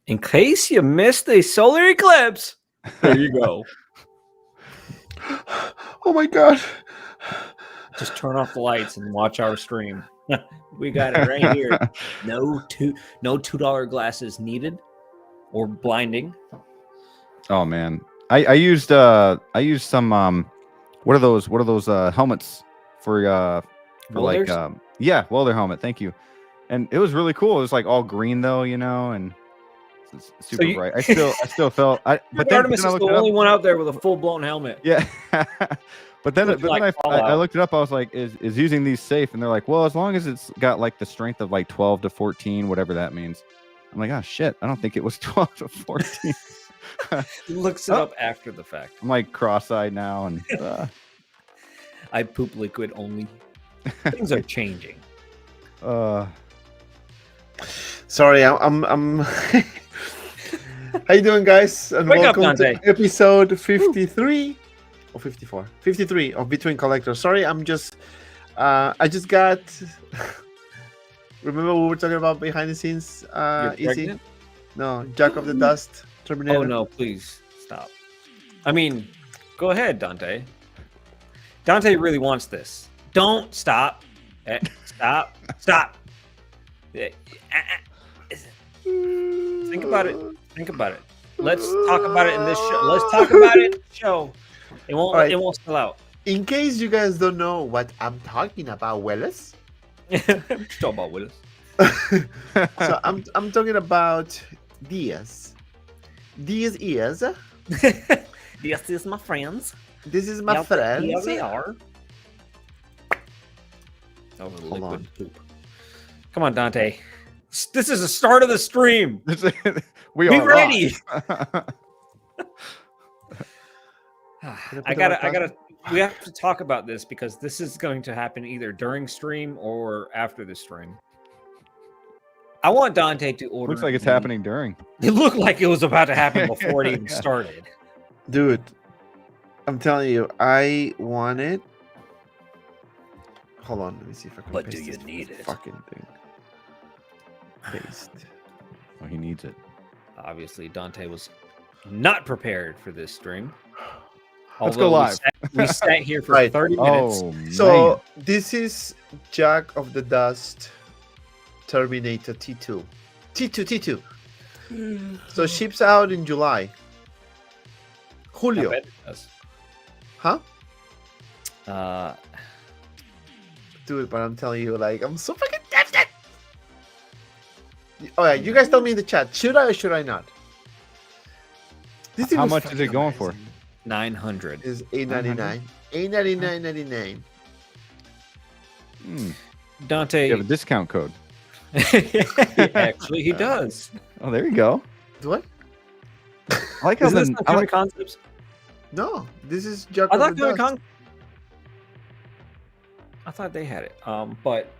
In case you missed a solar eclipse, there you go. Oh my god. Just turn off the lights and watch our stream. We got it right here. No $2 glasses needed or blinding. Oh man. I used some what are those helmets for Welders? like yeah, welder helmet, thank you. And it was really cool. It was like all green though, you know, and it's super bright. I still felt but then Artemis I is looked the it up. only one out there with a full-blown helmet. Yeah. But then like I looked it up. I was like, is using these safe? And they're like, well, as long as it's got like the strength of like 12 to 14, whatever that means. I'm like, oh shit, I don't think it was 12 to 14. He looks it up after the fact. I'm like cross-eyed now, and I poop liquid only. Things are changing. Sorry, I'm How you doing, guys? And Wake up, welcome Dante. to episode 53 or 54. 53 of Between Collectors. Sorry, I'm just I just got remember we were talking about behind the scenes easy? No, Jack of the Dust, Terminator. Oh no, please stop. I mean, go ahead, Dante. Dante really wants this. Don't stop. Stop. Stop. Think about it. Think about it. Let's talk about it in this show. Let's talk about it in the show. It won't. Right. It won't spill out. In case you guys don't know what I'm talking about, Willis. Talk about Willis. So I'm talking about Diaz. Diaz is. This is my friends. This is my Here friends. they are. That was Hold liquid on. poop. Come on, Dante. This is the start of the stream. we Be are ready. I I gotta. We have to talk about this because this is going to happen either during stream or after the stream. I want Dante to order. Looks like it's me- happening during. It looked like it was about to happen before it even started. Dude, I'm telling you, I want it. Hold on, let me see if I can. But paste do you this need it? Fucking thing. Paste. Oh, he needs it. Obviously, Dante was not prepared for this stream. Let's go Although live. We sat here for Right. 30 minutes. Oh man. So this is Jack of the Dust, Terminator T2. T2. So ships out in July. I Julio, bet it does. huh? Uh, Dude, but I'm telling you, like, I'm so fucking tempted. Oh yeah, you guys tell me in the chat. Should I or should I not? This thing How was much is fucking it going for? amazing. 900. Is $8.99. $8.99.99. Dante. You have a discount code. Actually, he does. Oh, there you go. Do I? I like how Is this the, the I Comic like, Concepts? No, this is Jack I of thought the Comic Dust. Con. I thought they had it. But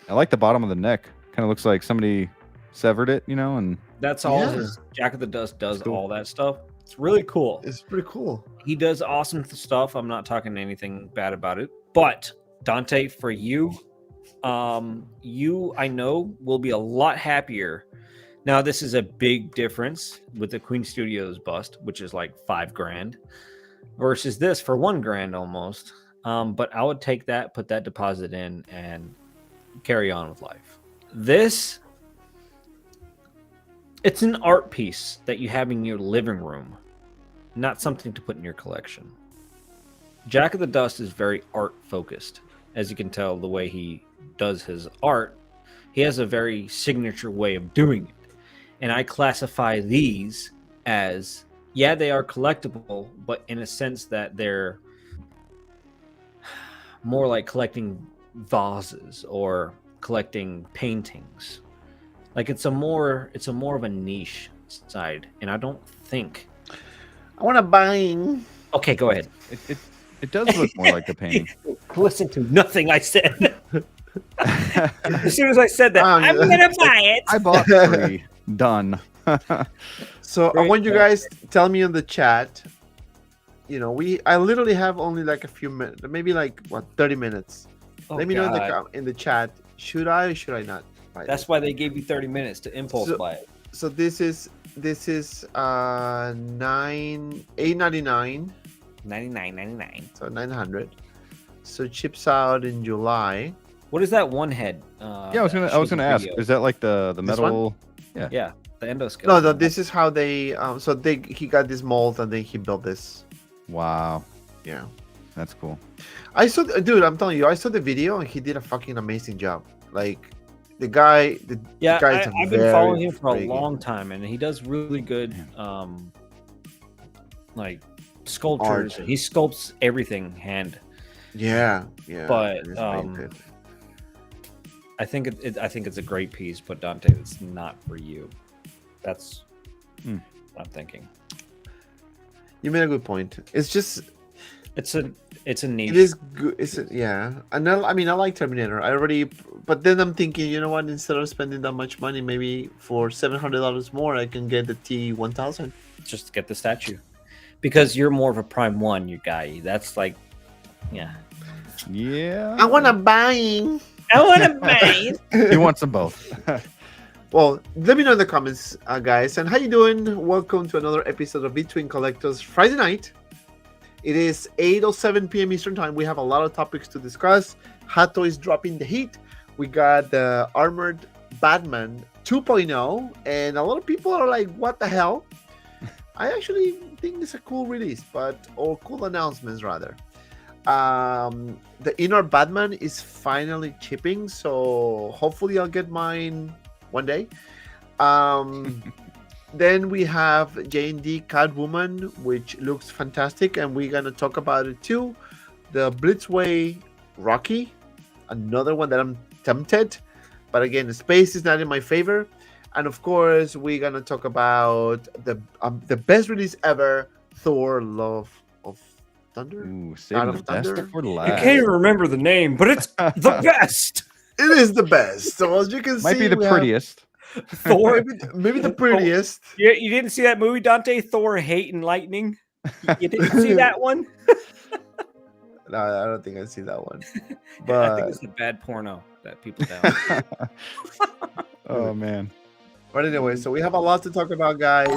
I like the bottom of the neck. Kind of looks like somebody severed it, you know, and that's all. Yeah. His Jack of the Dust does cool. all that stuff. It's really cool. It's pretty cool. He does awesome stuff. I'm not talking anything bad about it. But Dante, for you, you I know will be a lot happier. Now, this is a big difference with the Queen Studios bust, which is like $5,000, versus this for $1,000 almost. But I would take that, put that deposit in, and carry on with life. This, it's an art piece that you have in your living room, not something to put in your collection. Jack of the Dust is very art focused. As you can tell, the way he does his art, he has a very signature way of doing it. And I classify these as, yeah, they are collectible, but in a sense that they're more like collecting vases or collecting paintings. Like it's a more of a niche side, and I don't think I want to buy Okay, go ahead. It does look more like a painting. Listen to nothing I said. As soon as I said that, Um, I'm gonna buy it. I bought 3. Done. So I Great want you job. guys to tell me in the chat. I literally have only like a few minutes, maybe like 30 minutes. Oh, Let me know God. in the chat. Should I or should I not buy That's this? why they gave you 30 minutes to impulse buy it. So this is 899, 99.99. so 900. So it ships out in July. What is that one head? Yeah, I was gonna ask. Is that like the This metal? Yeah, the endoskeleton. No, this is how they. He got this mold and then he built this. Wow, Yeah. that's cool. Dude, I'm telling you, I saw the video and he did a fucking amazing job. Like, the guy, Yeah, guy's I've been very following him for a freaking- long time, and he does really good, like sculptures. Art. He sculpts everything hand. Yeah. But, it is very good. I think it's a great piece, but Dante, it's not for you. That's what I'm thinking. You made a good point. It's just, It's a niche. it is good. And I like Terminator. But then I'm thinking, you know what? Instead of spending that much money, maybe for $700 more, I can get the T1000. Just get the statue, because you're more of a Prime 1, you guy. That's like, yeah. Yeah. I want to buy him. I want to buy it. He wants them both. Well, let me know in the comments, guys. And how you doing? Welcome to another episode of Between Collectors Friday night. It is 8:07 p.m. Eastern Time. We have a lot of topics to discuss. Hato is dropping the heat. We got the Armored Batman 2.0. And a lot of people are like, what the hell? I actually think it's a cool release, or cool announcements, rather. The InArt Batman is finally shipping, so hopefully I'll get mine one day. Then we have J&D Catwoman, which looks fantastic, and we're gonna talk about it too. The blitzway Rocky, another one that I'm tempted, but again, the space is not in my favor. And of course, we're gonna talk about the best release ever, Thor: Love of Thunder. Ooh, God saving of the best Thunder? for I last. can't even remember the name, but it's the best. It is the best. So as you can Might see, be the we have- prettiest. Thor. maybe the prettiest. Yeah, you didn't see that movie, Dante? Thor: Hate and Lightning. You didn't see that one? No, I don't think I see that one. I think But it's the bad porno that people down. Oh man. but anyway, so we have a lot to talk about, guys.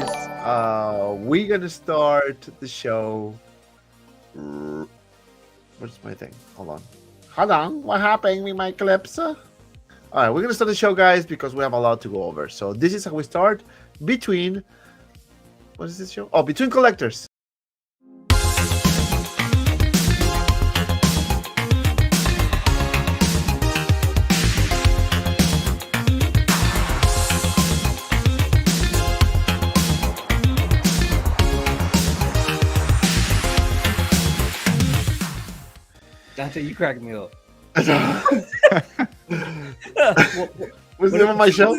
We're gonna start the show. Where's my thing? Hold on. What happened with my clips? All right, we're gonna start the show, guys, because we have a lot to go over. So this is how we start between. What is this show? Oh, Between Collectors. Dante, you cracked me up. What's the name of my show?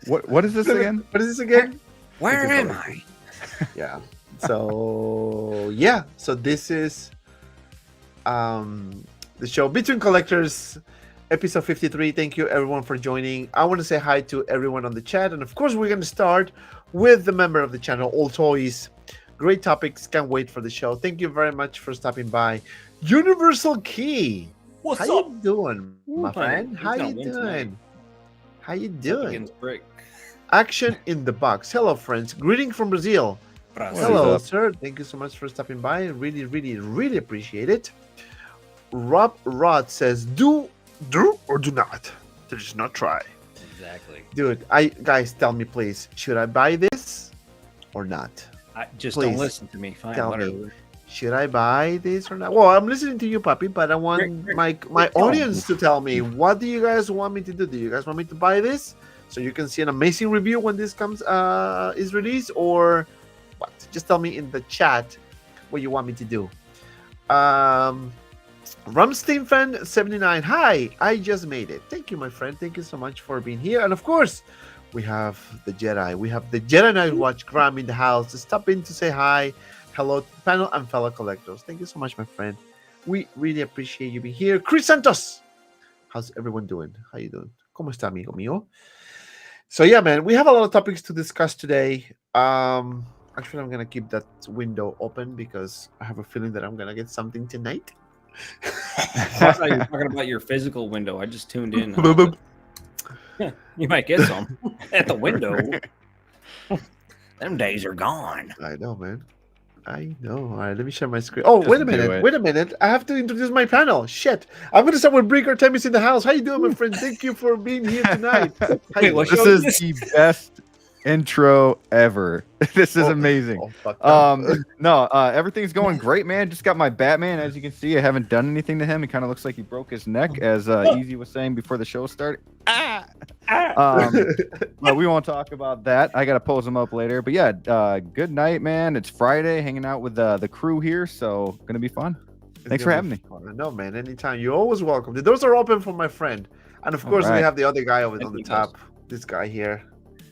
What is this again? What is this again? Where am I? Yeah. So this is the show Between Collectors, episode 53. Thank you everyone for joining. I want to say hi to everyone on the chat, and of course we're going to start with the member of the channel, All Toys. Great topics, can't wait for the show. Thank you very much for stopping by. Universal Key, What's how up? you doing, my Ooh, friend? he's How gonna you win tonight. doing? How you doing? Against Brick. Action in the box. Hello friends, greeting from Brazil. What is Hello, up? sir. Thank you so much for stopping by. Really, really, really appreciate it. Rob Rod says, do or do not. There is not try. Exactly. Dude, guys, tell me please, should I buy this or not? Just Please, don't listen to me. Fine, tell me. whatever. Should I buy this or not? Well, I'm listening to you, Papi, but I want Rick, my tell audience to tell me, what do you guys want me to do? Do you guys want me to buy this so you can see an amazing review when this comes is released, or what? Just tell me in the chat what you want me to do. Rumstein fan 79. Hi, I just made it. Thank you, my friend. Thank you so much for being here. And of course, we have the Jedi. We have the Jedi Night Watch Graham in the house to stop in to say hi. hello to the panel and fellow collectors. Thank you so much, my friend. We really appreciate you being here. Chris Santos, how's everyone doing? How you doing? ¿Cómo está, amigo mío? So yeah, man, we have a lot of topics to discuss today. Actually, I'm gonna keep that window open because I have a feeling that I'm gonna get something tonight. I thought you were talking about your physical window. I just tuned in. You might get some at the window. Them days are gone. I know, man. I know. All right, let me share my screen. Oh, wait a minute. Wait a minute. I have to introduce my panel. Shit. I'm going to start with Brick Artemis in the house. How you doing, my friend? Thank you for being here tonight. Wait, what This show is is the best intro ever. This is amazing. Everything's going great, man. Just got my Batman. As you can see, I haven't done anything to him. He kind of looks like he broke his neck, as Easy was saying before the show started. But we won't talk about that. I gotta pose him up later. But yeah, good night, man. It's Friday, hanging out with the crew here, so gonna be fun. Thanks for having me. No, man. Anytime. You're always welcome. The doors are open for my friend, and of course we have the other guy over on the top. This guy here.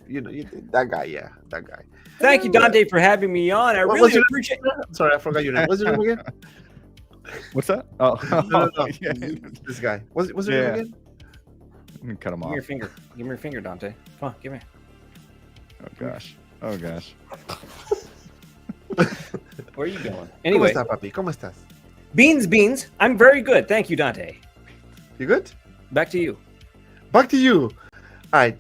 You know, that guy. Yeah, that guy. Thank you, Dante, for having me on. I really appreciate it. I'm sorry, I forgot your name. What's your name again? What's that? Oh, no. Yeah. This guy. What's your name again? I'm gonna cut him Give off. me your finger. Give me your finger, Dante. Come on, give me. Oh gosh. Where are you going? Anyway, ¿Cómo estás, papi? ¿Cómo estás? Beans. I'm very good. Thank you, Dante. You good? Back to you. Back to you. All right,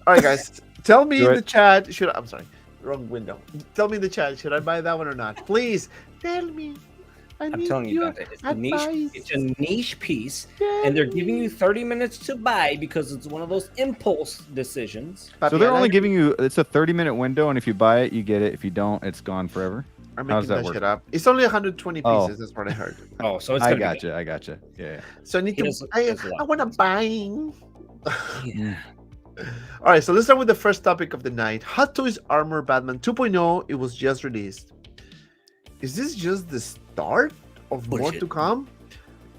guys. Tell me in the chat. I'm sorry, wrong window. Tell me in the chat. Should I buy that one or not? Please tell me. I'm telling you, Dante, it's a niche piece, and they're giving you 30 minutes to buy because it's one of those impulse decisions. So they're only giving you, it's a 30-minute window, and if you buy it, you get it. If you don't, it's gone forever. I'm making that shit up. It's only 120 pieces. That's what I heard. Oh, so it's I gotcha. Yeah. So I need to. I want to buy. Yeah. All right, so let's start with the first topic of the night. Hot Toys Armor Batman 2.0. It was just released. Is this just the start of more to come?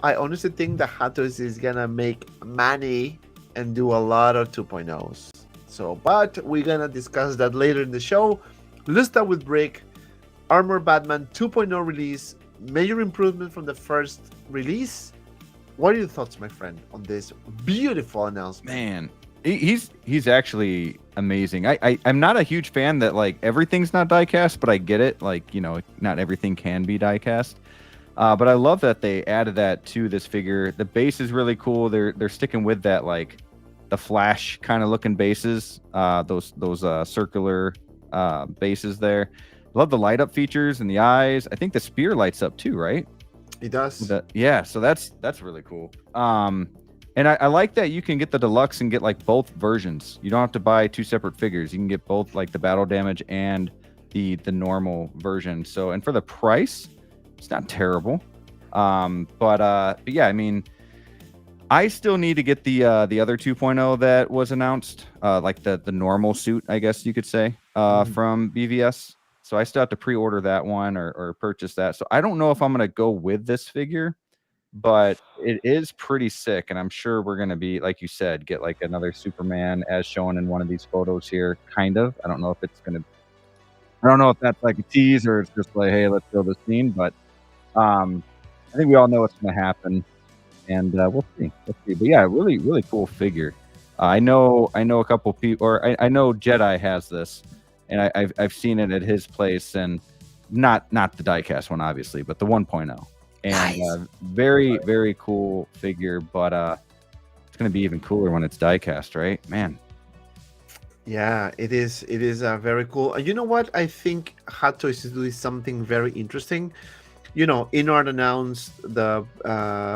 I honestly think that Hot Toys is gonna make money and do a lot of 2.0s. So, but we're gonna discuss that later in the show. Let's start with Brick. Armor Batman 2.0 release. Major improvement from the first release. What are your thoughts, my friend, on this beautiful announcement? Man, he's actually amazing. I'm not a huge fan that like everything's not die-cast, but I get it. Like, you know, not everything can be die-cast. But I love that they added that to this figure. The base is really cool. They're sticking with that, like the Flash kind of looking bases, those circular bases there. Love the light up features and the eyes. I think the spear lights up too, right? It does. Yeah, so that's really cool. And I like that you can get the deluxe and get like both versions. You don't have to buy two separate figures. You can get both, like the battle damage and the normal version. So, and for the price, it's not terrible. But yeah, I mean, I still need to get the other 2.0 that was announced, like the normal suit, I guess you could say, from BVS. So I still have to pre-order that one or purchase that. So I don't know if I'm going to go with this figure, but it is pretty sick. And I'm sure we're going to be, like you said, get like another Superman as shown in one of these photos here, kind of. I don't know if it's going to, I don't know if that's like a tease or it's just like, hey, let's fill this scene. But I think we all know what's going to happen. And we'll see. But yeah, really, really cool figure. I know a couple people, or I know Jedi has this. And I've seen it at his place, and not the diecast one, obviously, but the 1.0. And Nice. Very, very cool figure, but it's going to be even cooler when it's diecast, right? Man. Yeah, it is. It is very cool. And you know what? I think Hot Toys is doing something very interesting. You know, InArt announced the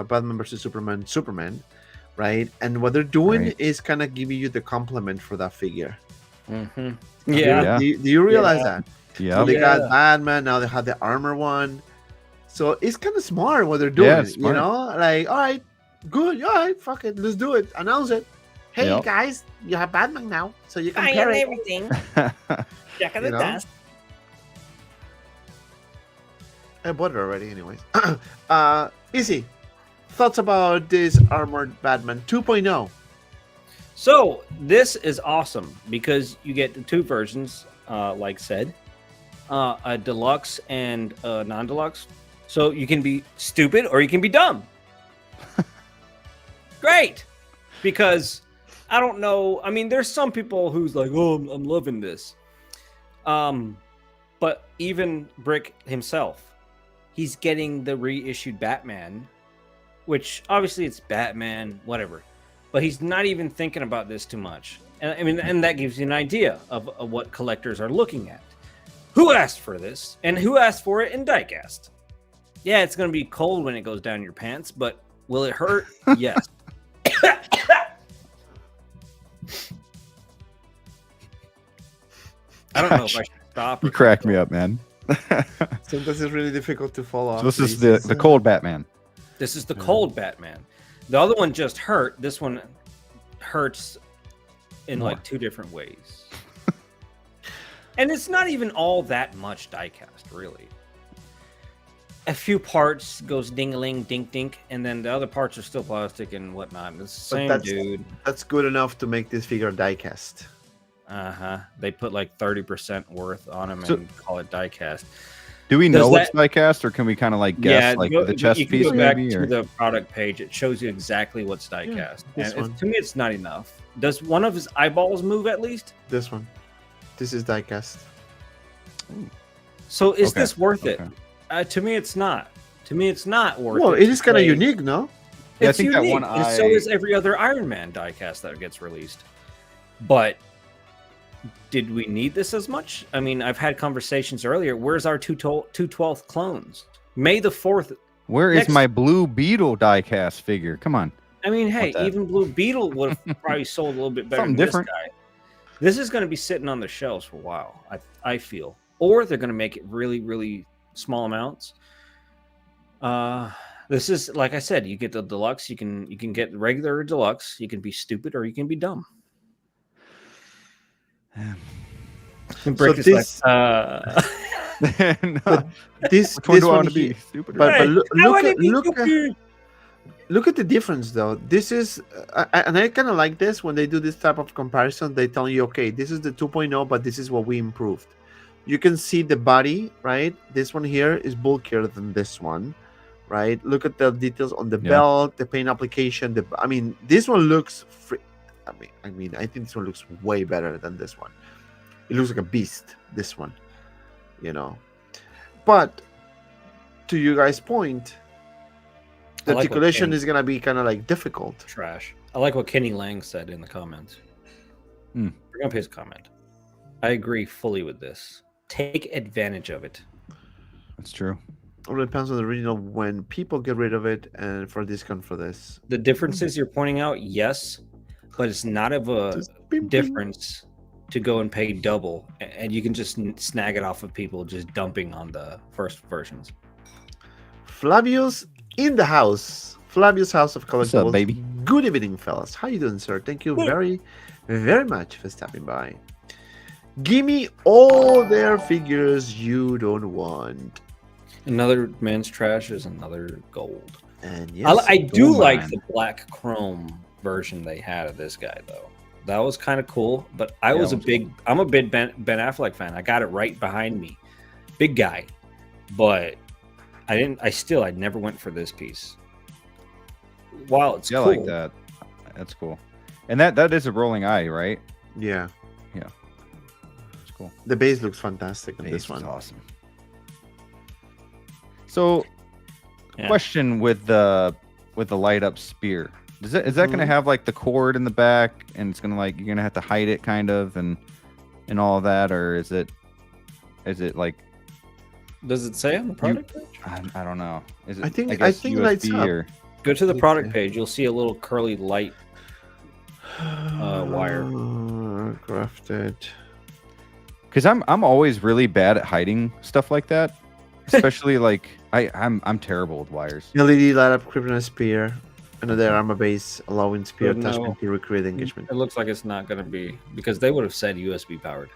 Batman vs Superman, right? And what they're doing is kind of giving you the compliment for that figure. Mm-hmm. Yeah. Do you realize that? Yeah. So they got Batman, now they have the armor one. So it's kind of smart what they're doing. Yeah, it's you smart. know, like, all right, good, all right, fuck it, let's do it. Announce it. Hey Yep. guys, you have Batman now, so you can I pair am it. everything. Jack of the You know? dust. I bought it already, anyways. Easy. Thoughts about this armored Batman 2.0? So this is awesome because you get the two versions, like said. a deluxe and a non-deluxe. So you can be stupid or you can be dumb. Great. Because I don't know. I mean, there's some people who's like, oh, I'm loving this. But even Brick himself, he's getting the reissued Batman, which obviously it's Batman, whatever. But he's not even thinking about this too much. And I mean, and that gives you an idea of what collectors are looking at. Who asked for this? And who asked for it in diecast? Yeah, it's going to be cold when it goes down your pants, but will it hurt? Yes. I don't know if I should stop. You crack me up, man. Sometimes it's really difficult to follow. So this is the cold Batman. This is the cold Batman. The other one just hurt. This one hurts in like 2 different ways. And it's not even all that much diecast, really. A few parts goes ding-a-ling, dink-dink, and then the other parts are still plastic and whatnot. It's the same, dude. That's good enough to make this figure diecast. They put like 30% worth on them and call it diecast. Do we know what's diecast, or can we kind of like guess the chest you can piece go back maybe? To the product page, it shows you exactly what's diecast. And to me, it's not enough. Does one of his eyeballs move at least? This one. This is diecast. Ooh. So is this worth it? To me, it's not. To me, it's not worth it. Well, it is kind of unique, no? Yeah, It's I think unique. that one And eye. so is every other Iron Man diecast that gets released. But did we need this as much? I mean, I've had conversations earlier. Where's our 2/12 clones? May the 4th. Where is my Blue Beetle diecast figure? Come on. I mean, hey, even Blue Beetle would have probably sold a little bit better Something than different. this guy. This is going to be sitting on the shelves for a while, I feel. Or they're going to make it really, really small amounts. This is, like I said, you get the deluxe. You can get regular deluxe. You can be stupid or you can be dumb. And Brick is this- No. This Which one do I one want to here- be? Stupid or But Hey, look at the difference, though. This is, and I kind of like this when they do this type of comparison. They tell you, okay, this is the 2.0, but this is what we improved. You can see the body, right? This one here is bulkier than this one, right? Look at the details on the belt, the paint application. I mean, this one looks I think this one looks way better than this one. It looks like a beast, this one, you know. But to you guys' point, the articulation is gonna be kind of like difficult. Trash. I like what Kenny Lang said in the comments. Bring up his comment. I agree fully with this. Take advantage of it. That's true. It really depends on the original when people get rid of it and for discount for this. The differences you're pointing out, yes, but it's not of a difference to go and pay double, and you can just snag it off of people just dumping on the first versions. Flavius in the house. Flavius House of Collectibles. What's up, baby? Good evening, fellas. How you doing, sir? Thank you very, very much for stopping by. Give me all their figures you don't want. Another man's trash is another gold. And yes, I do gold like mine. the black chrome version they had of this guy, though. That was kind of cool. But I'm a big Ben Affleck fan. I got it right behind me. Big guy. But I never went for this piece. Wow, it's cool. I like that. That's cool. And that is a rolling eye, right? yeah. It's cool. The base looks fantastic in Base this is one. awesome. So, Yeah. question with the light up spear. Is that going to have like the cord in the back, and it's going to like you're going to have to hide it kind of and all of that, or is it like Does it say on the product page? I don't know. Is it? I think USB lights up. or Go to the product page. You'll see a little curly light wire. Crafted. because I'm always really bad at hiding stuff like that, especially like I'm terrible with wires. LED light up kryptonite spear. Another armor base allowing spear No. attachment to recreate engagement. It looks like it's not going to be, because they would have said USB powered.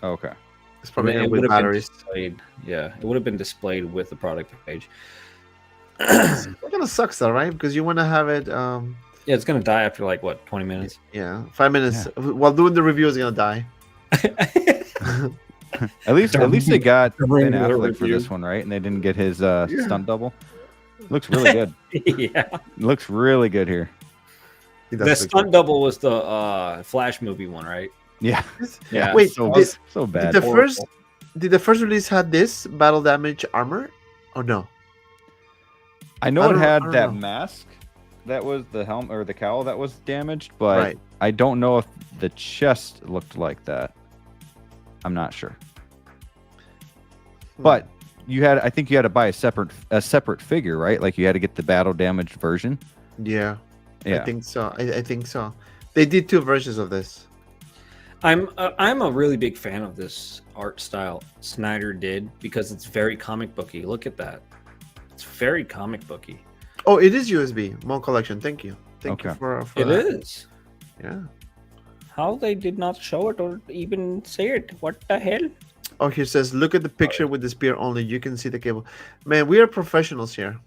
Okay. It's probably And gonna it with would have been batteries. displayed. Yeah, it would have been displayed with the product page. It kind of sucks though, right? Because you want to have it. Yeah, it's going to die after like what, 20 minutes? Yeah, 5 minutes while doing the review is gonna die. At least they got Ben Terminator Affleck for review. this one, right? And they didn't get his stunt double. Looks really good. Yeah. Looks really good here. He The does look stunt double was the Flash movie one, right? Yeah. good. Yeah. Wait, so, did, so bad. did the first release had this battle damage armor? Or no? I know I it don't- had I don't that know. mask. That was the helmet or the cowl that was damaged, but Right. I don't know if the chest looked like that. I'm not sure. But I think you had to buy a separate figure, right? Like you had to get the battle damaged version. Yeah. Yeah. I think so. I think so. They did 2 versions of this. I'm a really big fan of this art style Snyder did because it's very comic booky. Look at that. It's very comic booky. Oh, it is USB. Mon collection. Thank you. Thank you Okay. for It that. is. Yeah. How they did not show it or even say it. What the hell? Oh, here says, look at the picture with the spear only. You can see the cable. Man, we are professionals here.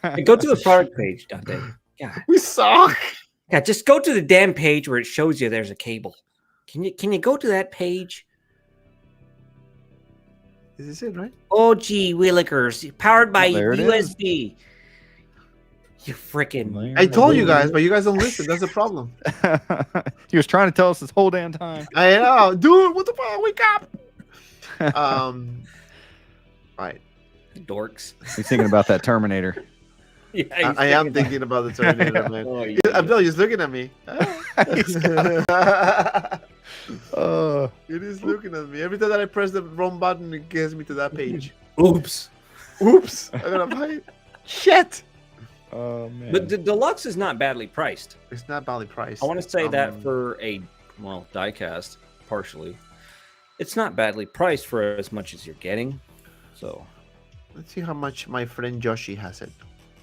Hey, go to the product page, Dante. Yeah. We suck. Yeah, just go to the damn page where it shows you there's a cable. Can you go to that page? Is this it, right? Oh gee willikers. Powered by There it is. USB. You freaking I told you guys, but you guys don't listen. That's the problem. He was trying to tell us this whole damn time. I know. Dude, what the fuck? Wake up. Right. dorks. He's thinking about that Terminator. Yeah, I am thinking about the Terminator, man. Oh, yeah. I'm telling you, he's looking at me. It is looking at me. Every time that I press the wrong button, it gets me to that page. Oops. Oops. I gotta buy it. Shit. Oh man. But the deluxe is not badly priced. It's not badly priced. I want to say that Um, for a diecast, partially. It's not badly priced for as much as you're getting. So Let's see how much my friend Joshi has it.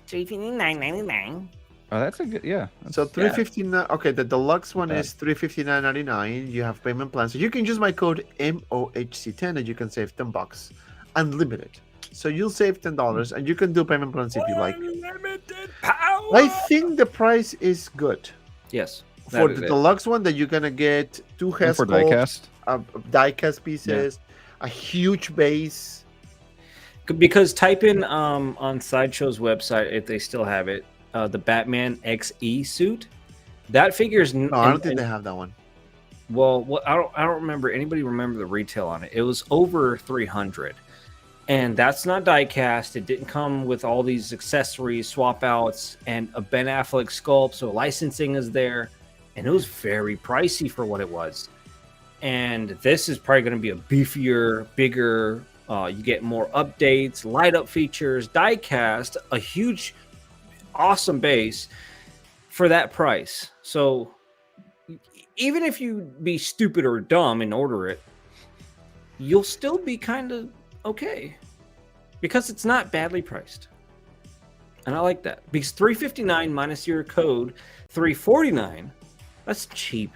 $359.99. Oh, that's a good, yeah. So $359. Okay, the deluxe one is $359.99. You have payment plans. So you can use my code MOHC10 and you can save $10. Unlimited. So you'll save $10 and you can do payment plans if you like. Unlimited power. I think the price is good. Yes. For that is the it. deluxe one, that you're gonna get 2 And head for sculpts, diecast. diecast pieces, a huge base. Because type in on Sideshow's website, if they still have it, the Batman XE suit. That figure's No, I don't think they have that one. well, I don't remember. Anybody remember the retail on it? It was over 300, and that's not diecast. It didn't come with all these accessories, swap outs, and a Ben Affleck sculpt. So licensing is there, and it was very pricey for what it was. And this is probably going to be a beefier, bigger. You get more updates, light up features, diecast, a huge, awesome base for that price. So even if you be stupid or dumb and order it, you'll still be kind of okay because it's not badly priced. And I like that because $359 minus your code $349, that's cheap.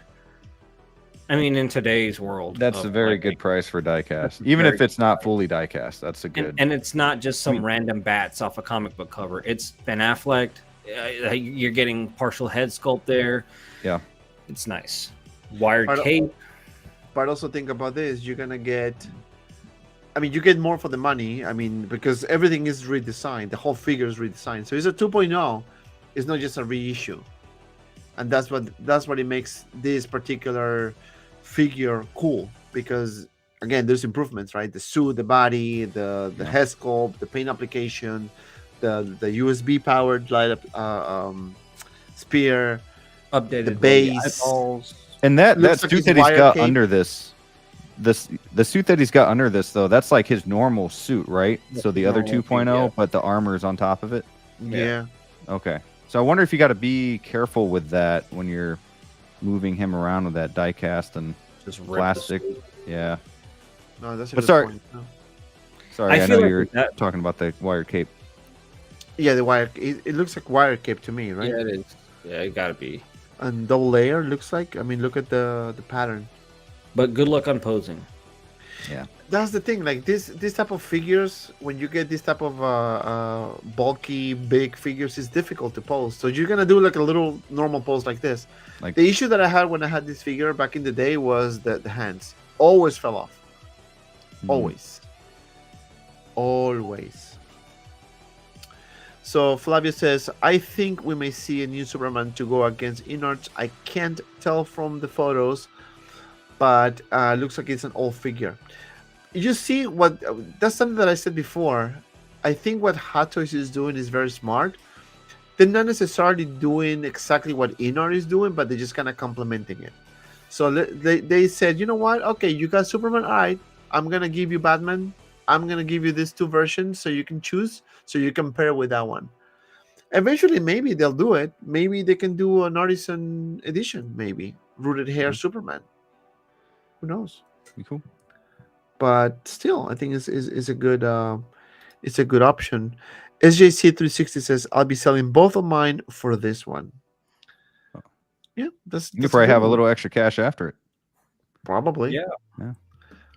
I mean, in today's world, That's a very good price for diecast. Even Very if it's not fully diecast, that's a good. And it's not just some random bats off a comic book cover. It's Ben Affleck. You're getting partial head sculpt there. Yeah. It's nice. Wired But- cape. But also think about this: you're gonna get. I mean, you get more for the money. I mean, because everything is redesigned. The whole figure is redesigned. So it's a 2.0. It's not just a reissue, and that's what it makes this particular figure cool. Because again, there's improvements, right? The suit, the body, the head sculpt, the paint application, the USB powered light up spear, Updated the base. eyeballs. And that Looks like suit he's that he's wire got cape. under the suit that he's got under this though, that's like his normal suit, right? That's So the his other normal 2.0, suit, yeah. but the armor is on top of it. Yeah. Okay. So I wonder if you got to be careful with that when you're moving him around with that die cast and Just rip the plastic. suit. Yeah. No, that's a But good sorry. point. No. Sorry, I I, feel know like you're that- talking about the wired cape. Yeah, the wire. It looks like wire cape to me, right? Yeah, it is. Yeah, it gotta be. And double layer looks like. I mean, look at the pattern. But good luck on posing. That's the thing. Like this type of figures, when you get this type of bulky, big figures, it's difficult to pose. So you're gonna do like a little normal pose like this. Like- The issue that I had when I had this figure back in the day was the hands always fell off. Always. Always. So Flavio says, I think we may see a new Superman to go against InArt. I can't tell from the photos, but looks like it's an old figure. You see what? That's something that I said before. I think what Hot Toys is doing is very smart. They're not necessarily doing exactly what InArt is doing, but they're just kind of complementing it. So they said, you know what? Okay, you got Superman. All right, I'm going to give you Batman. I'm going to give you these two versions so you can choose, so you compare with that one. Eventually, maybe they'll do it. Maybe they can do an artisan edition, maybe. Rooted hair Superman. Who knows? Be cool. But still, I think it's a good option. SJC360 says, I'll be selling both of mine for this one. Yeah, that's You probably have a little extra cash after it. Probably. Yeah.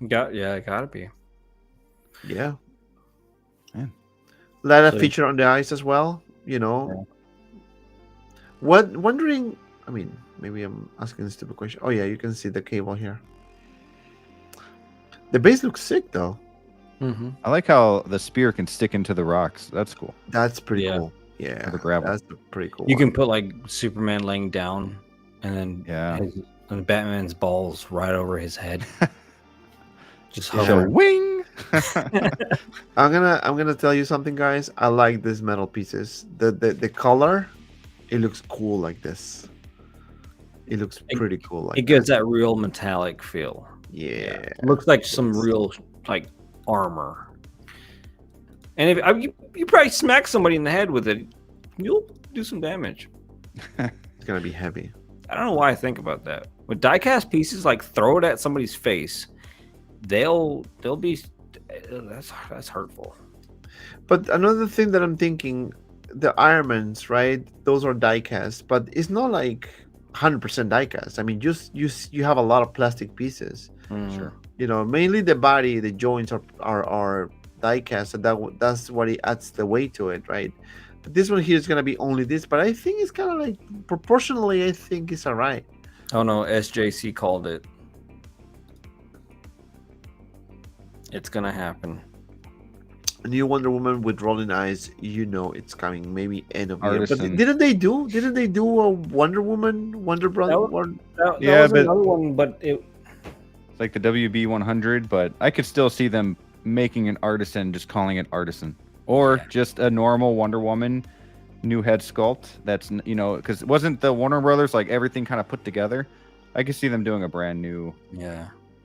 It gotta be. Yeah. Man. Let a feature on the eyes as well. You know. Yeah. Wondering, I mean, maybe I'm asking a stupid question. Oh yeah, you can see the cable here. The base looks sick though. Mm-hmm. I like how the spear can stick into the rocks. That's cool. That's pretty cool. Yeah, the gravel. That's pretty cool. You can put like Superman laying down, and then and Batman's balls right over his head. Just hover. Wing. I'm gonna tell you something, guys. I like these metal pieces. The color, it looks cool like this. It looks pretty cool. Like it gives that real metallic feel. Yeah, it looks like some real like armor. And if you probably smack somebody in the head with it, you'll do some damage. It's gonna be heavy. I don't know why I think about that. With die-cast pieces, like throw it at somebody's face, they'll be that's hurtful. But another thing that I'm thinking, the Ironmans, right? Those are die-cast, but it's not like 100% die-cast. I mean, you have a lot of plastic pieces. Sure. You know, mainly the body, the joints are die-cast, and that's what it adds the weight to it, right? But this one here is gonna be only this, but I think it's kind of like proportionally, I think it's all right. Oh no, SJC called it. It's gonna happen. A new Wonder Woman with rolling eyes, you know it's coming. Maybe end of year. But Artisan. didn't they do a Wonder Woman, Wonder Brother? That was another one, but it. It's like the WB 100, but I could still see them making an artisan, just calling it artisan, or just a normal Wonder Woman new head sculpt. That's, you know, because it wasn't the Warner Brothers like everything kind of put together. I could see them doing a brand new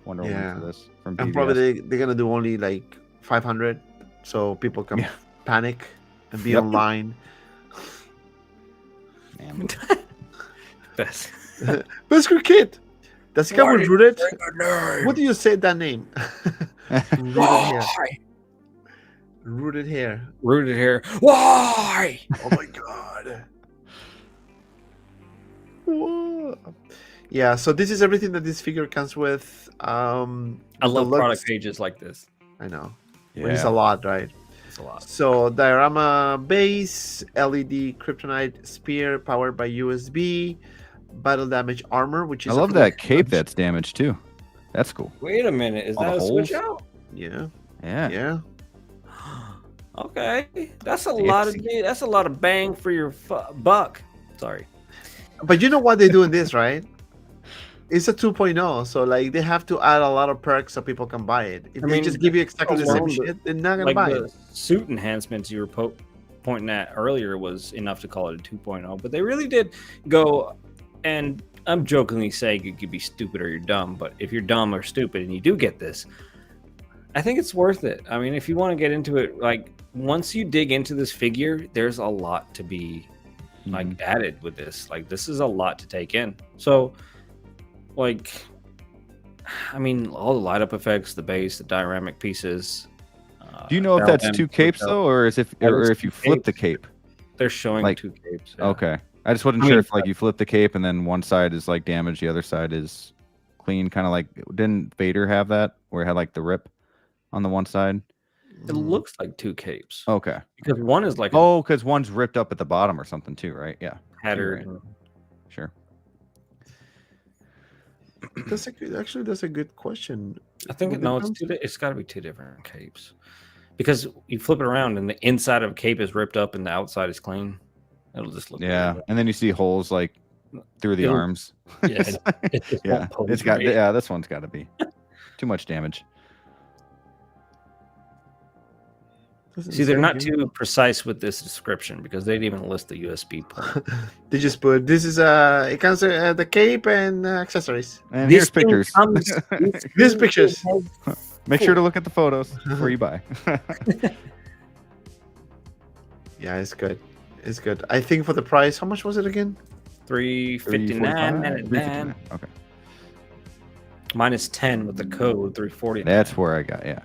Wonder Woman for this. From and BVS. probably they're gonna do only like 500, so people can panic and be online. Man. Best kid. Does he come with rooted? What do you say that name? Rooted hair. Rooted hair. Why? Oh my god. Whoa. Yeah, so this is everything that this figure comes with. I love product pages like this. I know. Yeah. It's a lot, right? It's a lot. So diorama base, LED kryptonite spear powered by USB, battle damage armor, which is I love that cape that's damaged too. That's cool. Wait a minute, is that a switch out? Yeah. Yeah. Okay, that's a lot of bang for your buck. Sorry, but you know what they do in this, right? It's a 2.0, so like they have to add a lot of perks so people can buy it. If they just give you exactly the same shit, they're not gonna buy it. Suit enhancements you were pointing at earlier was enough to call it a 2.0, but they really did go. And I'm jokingly saying it could be stupid or you're dumb, but if you're dumb or stupid and you do get this, I think it's worth it. I mean, if you want to get into it, like once you dig into this figure, there's a lot to be like added with this. Like this is a lot to take in. So like, I mean, all the light up effects, the base, the dioramic pieces. Do you know if that's two capes though, or if you flip the cape? They're showing like, two capes. Yeah. Okay. I just wasn't sure if like you flip the cape and then one side is like damaged, the other side is clean. Kind of like, didn't Vader have that where it had like the rip on the one side? It looks like two capes. Okay. Because one is like because one's ripped up at the bottom or something too, right? Yeah. Header. Sure. That's a good question. I think When it no, comes- it's got to be two different capes, because you flip it around and the inside of a cape is ripped up and the outside is clean. It'll just look Yeah, weird. and then you see holes like through the It'll- arms. Yeah, it just Yeah, won't pose it's got. right. Yeah, this one's got to be too much damage. doesn't See, they're say not here. too precise with this description because they didn't even list the USB port. They just put this is it comes the cape and accessories. And This here's thing pictures. comes- These pictures. Make sure to look at the photos before you buy. Yeah, it's good. It's good. I think for the price, how much was it again? 359 $3.59? Okay, minus 10 with the code 340. that's where I got. Yeah,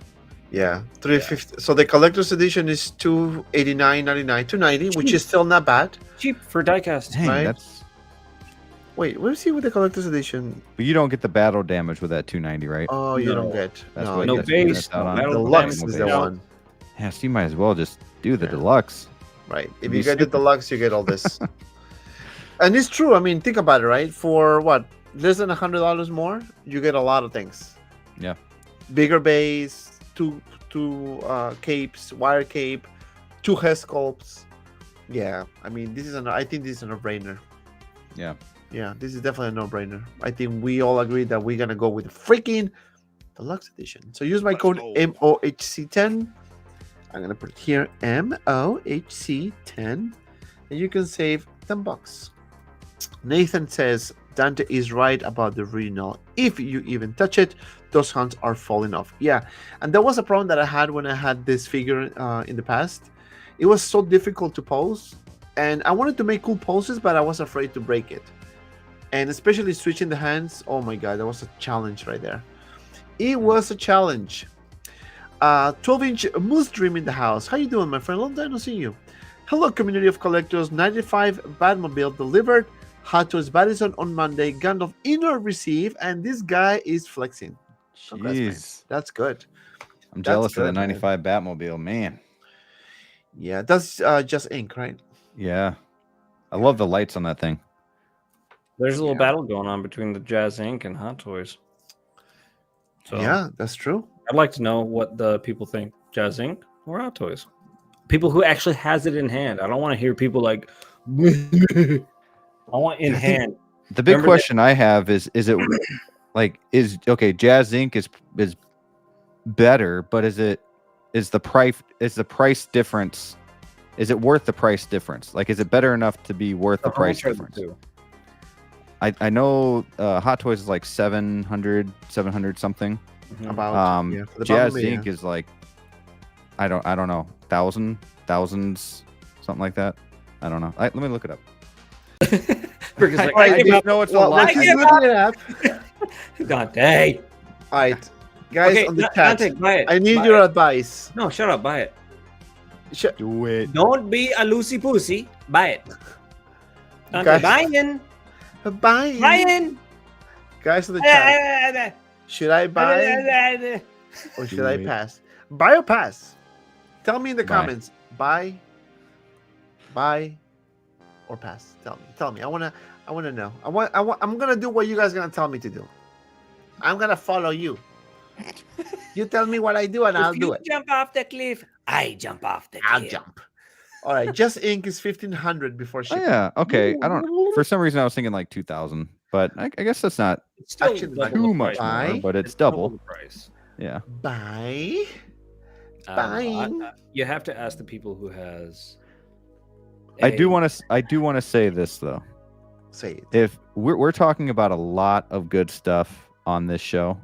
Yeah, 350. So the collector's edition is 289.99, 290, which is still not bad. cheap for diecast. dang, Right. that's. Wait, where's he with the collector's edition? But you don't get the battle damage with that 290, right? Oh, you don't No. get. That's no, what No you gets get- me base, missed out no on. battle Deluxe damage, is the no. one. Yeah, so you might as well just do the Yeah. deluxe. Right. If Be you get the stupid. deluxe, you get all this. And it's true. I mean, think about it, right? For what? Less than $100 more, you get a lot of things. Yeah. Bigger base, two capes, wire cape, 2 head sculpts. Yeah. I mean, I think this is a no-brainer. Yeah. Yeah, this is definitely a no-brainer. I think we all agree that we're gonna go with the freaking deluxe edition. So use my Let's code go. MOHC10. I'm gonna put it here MOHC10, and you can save $10. Nathan says Dante is right about the original. If you even touch it, those hands are falling off. Yeah, and that was a problem that I had when I had this figure in the past. It was so difficult to pose, and I wanted to make cool poses, but I was afraid to break it. And especially switching the hands, oh my god, that was a challenge right there. It was a challenge. 12-inch Moose Dream in the house. How you doing, my friend? Long time no see you. Hello, community of collectors. 95 Batmobile delivered. Hot Toys Badison on Monday. Gandalf InArt received, and this guy is flexing. Congrats, man. Jeez, That's good. I'm jealous of the good, man. 95 Batmobile, man. Yeah, that's just ink, right? Yeah, I love the lights on that thing. There's a little Yeah. battle going on between the Jazz Inc. and Hot Toys. So Yeah, that's true. I'd like to know what the people think, Jazz Inc. or Hot Toys. People who actually has it in hand. I don't want to hear people like, I want in hand. The big Remember question I have is it like is okay? Jazz Inc. is better, but is the price difference? Is it worth the price difference? Like, is it better enough to be worth the How price much are the difference? two? I know Hot Toys is like 700 something. Mhm. About yeah, for the Jazz Batmobile, Inc. is like I don't know, thousands, something like that. I don't know. Let me look it up. Rick is like, Alright, I give up. know it's Well, I let's give look it up. Dante. All right, guys Okay, on the chat. Dante, buy it. I need Buy your it. advice. No, shut up. Buy it. Do it. Don't be a loosey pussy. Buy it. Dante, Guys. buying. Bye, Buying. guys on the chat. Should I buy or should I Do it. pass? Buy or pass? Tell me in the Buy. comments. Buy or pass. Tell me. I wanna know. I'm gonna do what you guys gonna tell me to do. I'm gonna follow you. You tell me what I do and I'll If do you it. jump off the cliff, I jump off the cliff. I'll jump. All right, Just Ink is 1,500 before Oh, shipping. yeah. Okay. I don't. For some reason, I was thinking like 2,000, but I guess that's not It's still Actually, double too the much price. more, Buy. but it's Double double. the price. Yeah. Buy. I don't know. Buying. You have to ask the people who has. I do want to say this though. Say it. If we're talking about a lot of good stuff on this show,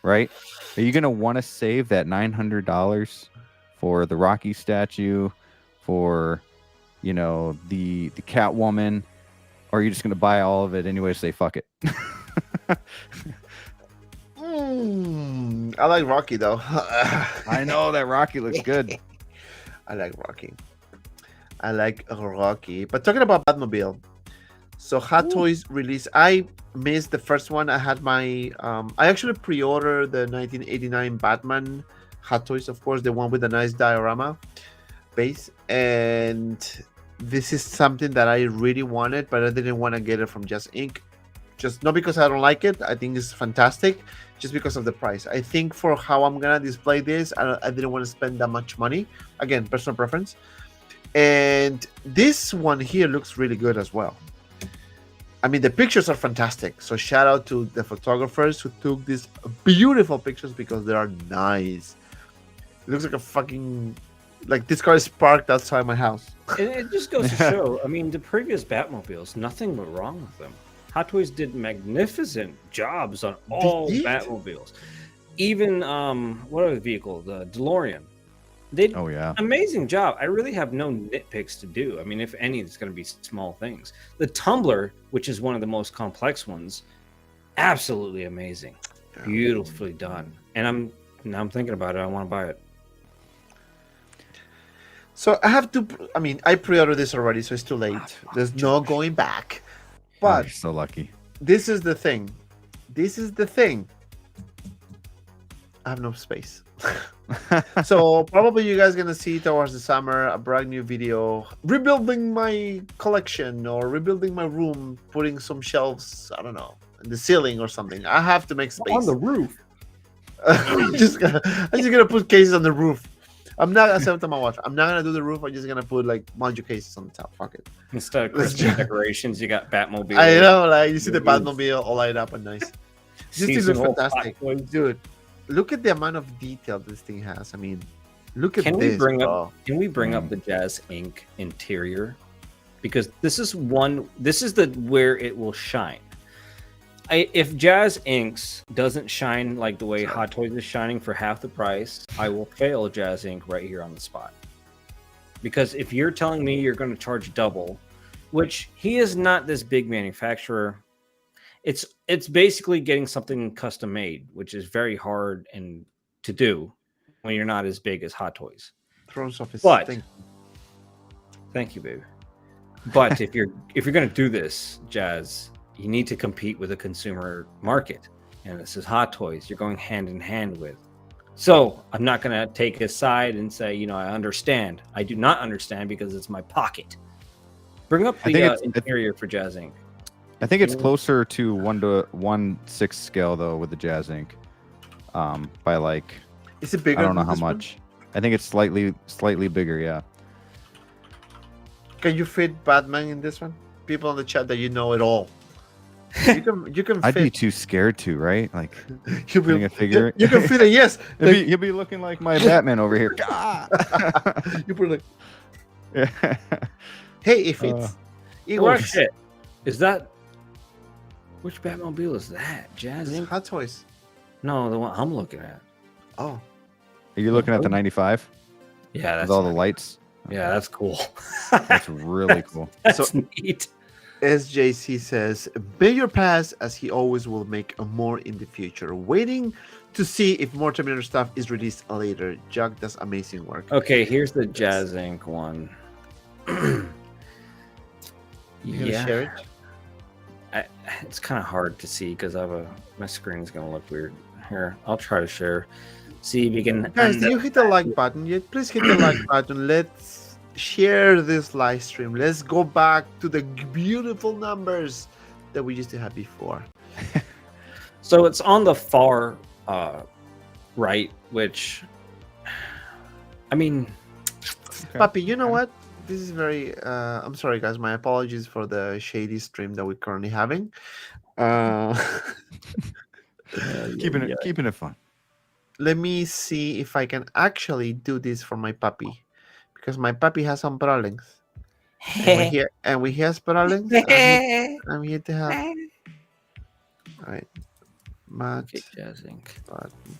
right? Are you gonna want to save that $900 for the Rocky statue, for the Catwoman, or are you just gonna buy all of it anyway? Say fuck it. I like Rocky though. I know that Rocky looks good. I like Rocky. But talking about Batmobile, so Hot Toys released. I missed the first one. I had my. I actually pre-ordered the 1989 Batman Hot Toys, of course, the one with the nice diorama base. And this is something that I really wanted, but I didn't want to get it from Just Inc. Just not because I don't like it. I think it's fantastic, just because of the price. I think for how I'm gonna display this, I didn't want to spend that much money. Again, personal preference. And this one here looks really good as well. I mean, the pictures are fantastic. So shout out to the photographers who took these beautiful pictures because they are nice. It looks like a fucking, like this car is parked outside my house. It just goes to show. I mean, the previous Batmobiles, nothing went wrong with them. Hot Toys did magnificent jobs on all Batmobiles. Even what other vehicle? The DeLorean. They did amazing job. I really have no nitpicks to do. I mean, if any, it's going to be small things. The Tumbler, which is one of the most complex ones, absolutely amazing, beautifully done. And now I'm thinking about it. I want to buy it. So I have to. I mean, I pre-ordered this already, so it's too late. There's no going back. But you're so lucky. This is the thing. I have no space. So probably you guys gonna see towards the summer a brand new video rebuilding my collection or rebuilding my room, putting some shelves, I don't know, in the ceiling or something. I have to make space On the roof. I'm just gonna put cases on the roof. I'm not gonna my watch. I'm not gonna do the roof. I'm just gonna put like module cases on the top. Fuck it. Instead of Christmas decorations, you got Batmobile. I know, like you see the Batmobile all light up and nice. This thing looks fantastic, dude. Look at the amount of detail this thing has. I mean, look at this. Can we bring up the Jazz Inc interior? Because this is where it will shine. If Jazz Inc doesn't shine like the way Hot Toys is shining for half the price, I will fail Jazz Inc right here on the spot. Because if you're telling me you're going to charge double, which he is not this big manufacturer, it's basically getting something custom made, which is very hard and to do when you're not as big as Hot Toys. Thank you, baby. But if you're going to do this, Jazz, you need to compete with a consumer market, and this is Hot Toys. You're going hand in hand with. So I'm not going to take a side and say, I understand. I do not understand because it's my pocket. Bring up the interior for Jazz Inc. I think it's closer to 1:1/6 scale though with the Jazz Inc. By like, is it bigger? I don't know how much. I think it's slightly bigger. Yeah. Can you fit Batman in this one? People in the chat that you know it all. You can. I'd be too scared to, right? Like, putting a figure. You can fit it. Yes. You'll be looking like my Batman over here. You put like. Hey, if it's. Shit. Is that? Which Batmobile is that? Jazz Inc? Hot Toys. No, the one I'm looking at. Oh. Are you looking at the 95? Yeah, that's with all the lights. Yeah, that's cool. That's really cool. That's neat. SJC says, "May your pass, as he always will make more in the future. Waiting to see if more Terminator stuff is released later. Jack does amazing work." Okay, here's the Jazz Inc one. You gonna share it? It's kind of hard to see because my screen's gonna look weird. Here, I'll try to share. See if you can. Guys, do you hit the like button yet? Please hit the like button. Let's share this live stream. Let's go back to the beautiful numbers that we used to have before. So it's on the far right, which I mean, Papi, you know what? This is very I'm sorry guys, my apologies for the shady stream that we're currently having. Keeping it fun. Let me see if I can actually do this for my puppy, because my puppy has some problems. And we has problems. I'm here to help. All right, Matt, Jazz Inc.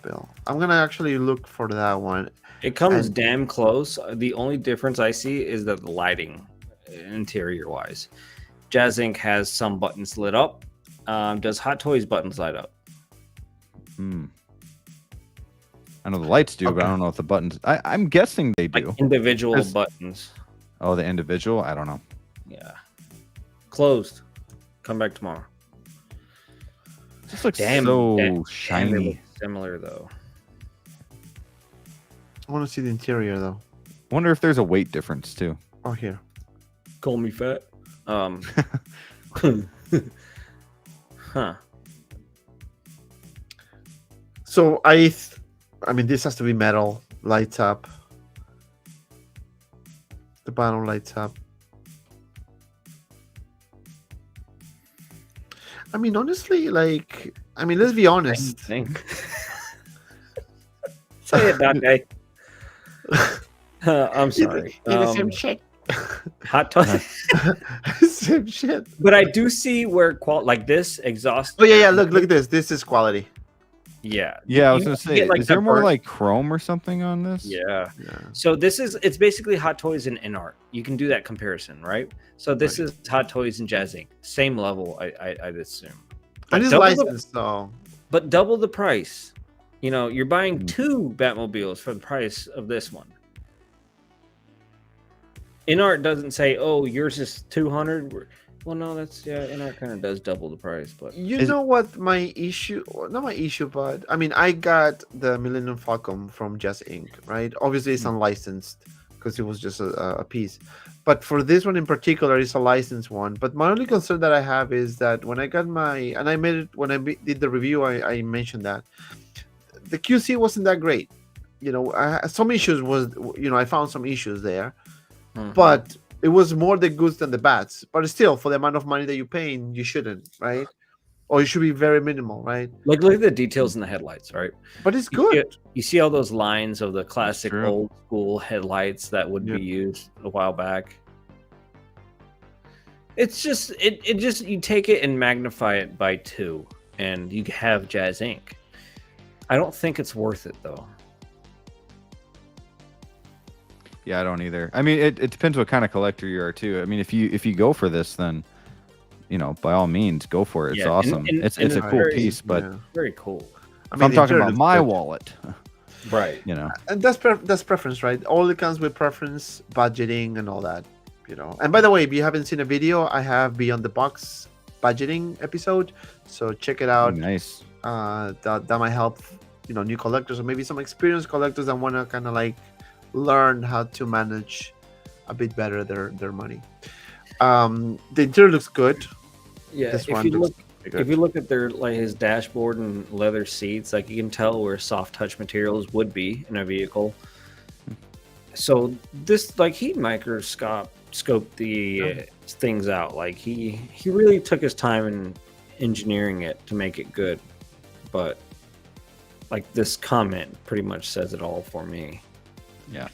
Bill. I'm gonna actually look for that one. It comes damn close. The only difference I see is that the lighting, interior wise, Jazz Inc. has some buttons lit up. Does Hot Toys buttons light up? I know the lights do, but I don't know if the buttons. I'm guessing they do. Like individual buttons. Oh, the individual? I don't know. Yeah. Closed. Come back tomorrow. This looks so shiny. Similar though. I want to see the interior though. I wonder if there's a weight difference too. Oh, here. Call me fat. Huh. So I mean, this has to be metal. Lights up. The bottom lights up. I mean, honestly, like, I mean, let's be honest. Think. Say it, Dante. I'm sorry. Shit. Hot toys. Same shit. But I do see where like this exhaust. Oh yeah. Look at this. This is quality. Yeah. Yeah, I was You gonna say, get, like, is there the more burnt- like chrome or something on this? Yeah. Yeah. So it's basically Hot Toys and InArt. You can do that comparison, right? So this is Hot Toys and Jazz Inc. Same level, I'd assume. And it's double the- licensed, so But double the price. You know, you're buying 2 Batmobiles for the price of this one. InArt doesn't say, "Oh, yours is 200." Well, no, InArt kind of does double the price, but you know what my issue? Not my issue, but I mean, I got the Millennium Falcon from Just Inc. Right? Obviously, it's unlicensed because it was just a piece. But for this one in particular, it's a licensed one. But my only concern that I have is that when I got and I made it when I did the review, I mentioned that the QC wasn't that great. You know, some issues was, I found some issues there. But it was more the goods than the bads. But still, for the amount of money that you're paying, you shouldn't, right? Or it should be very minimal, right? like look at the details in the headlights, right? But it's good. You see all those lines of the classic true. old school headlights that would be used a while back. It's just it just you take it and magnify it by 2, and you have Jazz Inc. I don't think it's worth it though. Yeah, I don't either. I mean, it depends what kind of collector you are too. I mean, if you go for this, then by all means, go for it. It's awesome. It's a cool piece, but Very cool. if I'm talking about my wallet, Right. And that's preference, right? All it comes with preference, budgeting, and all that. And by the way, if you haven't seen a video, I have Beyond the Box budgeting episode, so check it out. Nice. That might help new collectors, or maybe some experienced collectors that want to kind of like learn how to manage a bit better their money. The interior looks good. Yeah, This if one you looks look pretty good. if you look at their his dashboard and leather seats, like you can tell where soft touch materials would be in a vehicle. So this he scoped the things out. Like he really took his time in engineering it to make it good. But like this comment pretty much says it all for me. Yeah.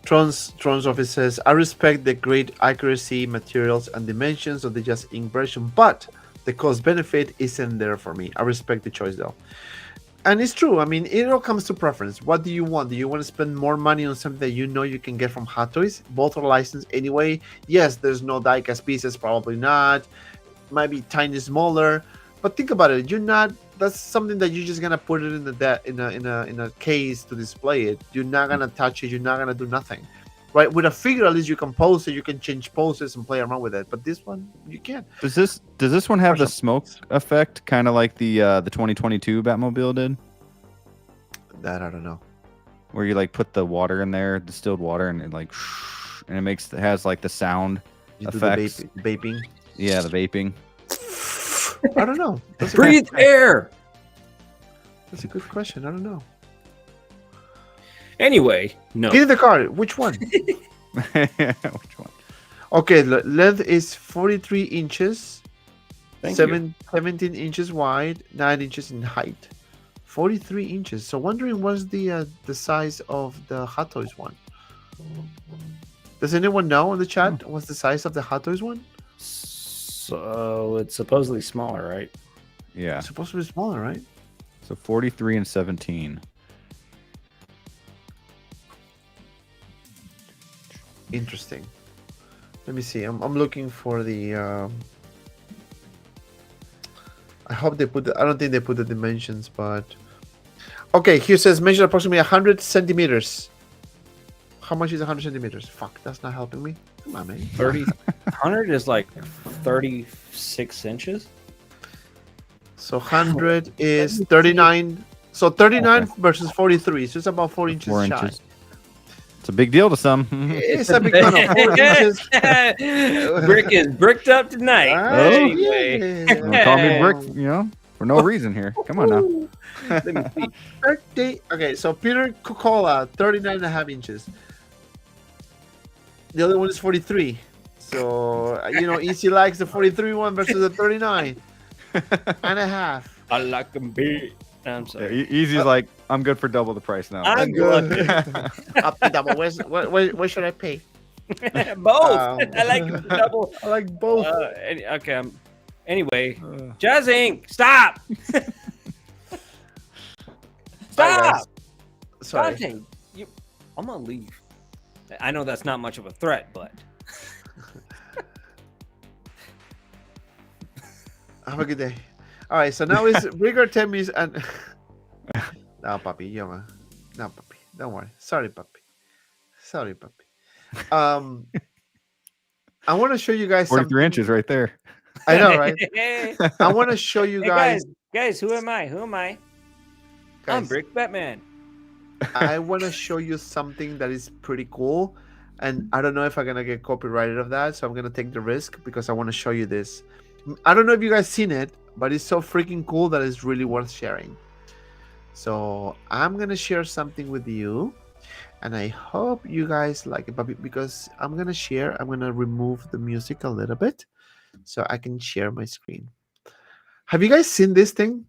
Tron's office says, I respect the great accuracy, materials, and dimensions of the Just Inc version, but the cost benefit isn't there for me. I respect the choice though. And it's true. I mean, it all comes to preference. What do you want? Do you want to spend more money on something that you can get from Hot Toys? Both are licensed anyway. Yes, there's no die-cast pieces, probably not. Might be tiny smaller. But think about it. That's something that you're just gonna put it in a case to display it. You're not gonna touch it. You're not gonna do nothing, right? With a figure, at least you can pose it. You can change poses and play around with it. But this one, you can't. Does this one have the smoke effect, kind of like the 2022 Batmobile did, That I don't know. where you put the water in there, distilled water, and it and it has the sound You do effects? the vaping. Yeah, the vaping. I don't know. Breathe air. That's a good question. I don't know. Anyway, no. Get in the car. Which one? Which one? Okay, length is 43 inches, Thank you. 17 inches wide, 9 inches in height. 43 inches. So wondering what's the size of the Hot Toys one? Does anyone know in the chat what's the size of the Hot Toys one? So it's supposedly smaller, right? Yeah. It's supposed to be smaller, right? So 43 and 17. Interesting. Let me see. I'm looking for the. I hope they put. I don't think they put the dimensions, but. Okay, here says measure approximately 100 centimeters. How much is 100 centimeters? Fuck, that's not helping me. Come on, man. 100 is 36 inches. So 100 is 39. So 39 versus 43. So it's about 4 inches 4 shy. inches. It's a big deal to some. It's a big one of 4 inches. Brick is bricked up tonight. Anyway. Yeah. Call me Brick, for no reason here. Come on now. Let me see. Birthday. Okay, so Peter Coca-Cola, 39.5 inches. The other one is 43. So, Easy likes the 43 one versus the 39 and a half. I like them big. I'm sorry. Yeah, Easy's like, I'm good for double the price now. I'm good. Up to double. Where should I pay? Both. I like them double. I like both. Okay. Anyway, Jazz Inc. Stop. Stop. Sorry. Dante, I'm gonna leave. I know that's not much of a threat, but have a good day. All right, so now it's Brig Artemis and no, puppy, no, puppy, don't worry. Sorry, puppy. I want to show you guys 43 inches right there. I know, right? I want to show you guys. Guys, who am I? I'm Guys, Brick Batman. I want to show you something that is pretty cool, and I don't know if I'm gonna get copyrighted of that, so I'm gonna take the risk because I want to show you this. I don't know if you guys seen it, but it's so freaking cool that it's really worth sharing. So I'm gonna share something with you, and I hope you guys like it. But because I'm gonna remove the music a little bit so I can share my screen. Have you guys seen this thing?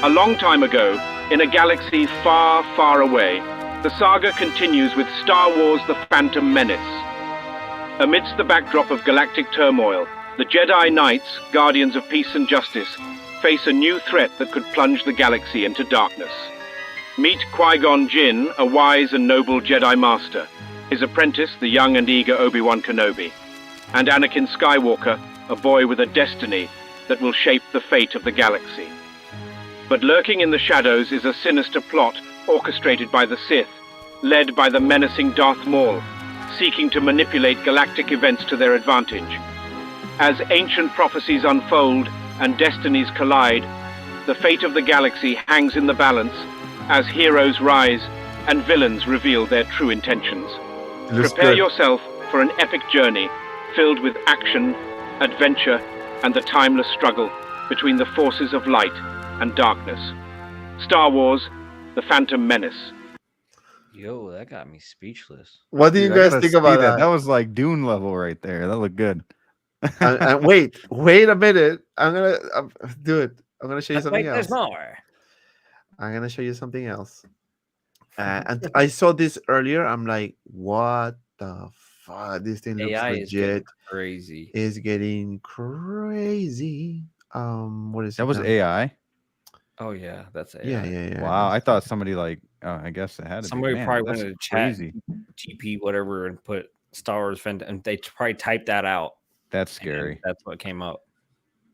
A long time ago, in a galaxy far, far away, the saga continues with Star Wars: The Phantom Menace. Amidst the backdrop of galactic turmoil, the Jedi Knights, guardians of peace and justice, face a new threat that could plunge the galaxy into darkness. Meet Qui-Gon Jinn, a wise and noble Jedi Master, his apprentice, the young and eager Obi-Wan Kenobi, and Anakin Skywalker, a boy with a destiny that will shape the fate of the galaxy. But lurking in the shadows is a sinister plot orchestrated by the Sith, led by the menacing Darth Maul, seeking to manipulate galactic events to their advantage. As ancient prophecies unfold and destinies collide, the fate of the galaxy hangs in the balance as heroes rise and villains reveal their true intentions. Prepare yourself for an epic journey filled with action, adventure, and the timeless struggle between the forces of light and darkness. Star Wars: The Phantom Menace. Yo, that got me speechless. What do you guys think about that? That was like Dune level right there. That looked good. And wait a minute. I'm gonna do it. I'm gonna show you something else. There's more. I'm gonna show you something else. And I saw this earlier. I'm like, what the fuck? This thing looks AI legit. Crazy. Is getting crazy. What is That it was now? AI. Oh yeah, that's it. Yeah. Wow, I thought somebody I guess it had to Somebody be. Man, probably that's went to chat crazy. GP whatever and put Star Wars Phantom, and they probably typed that out. That's and scary. that's what came up.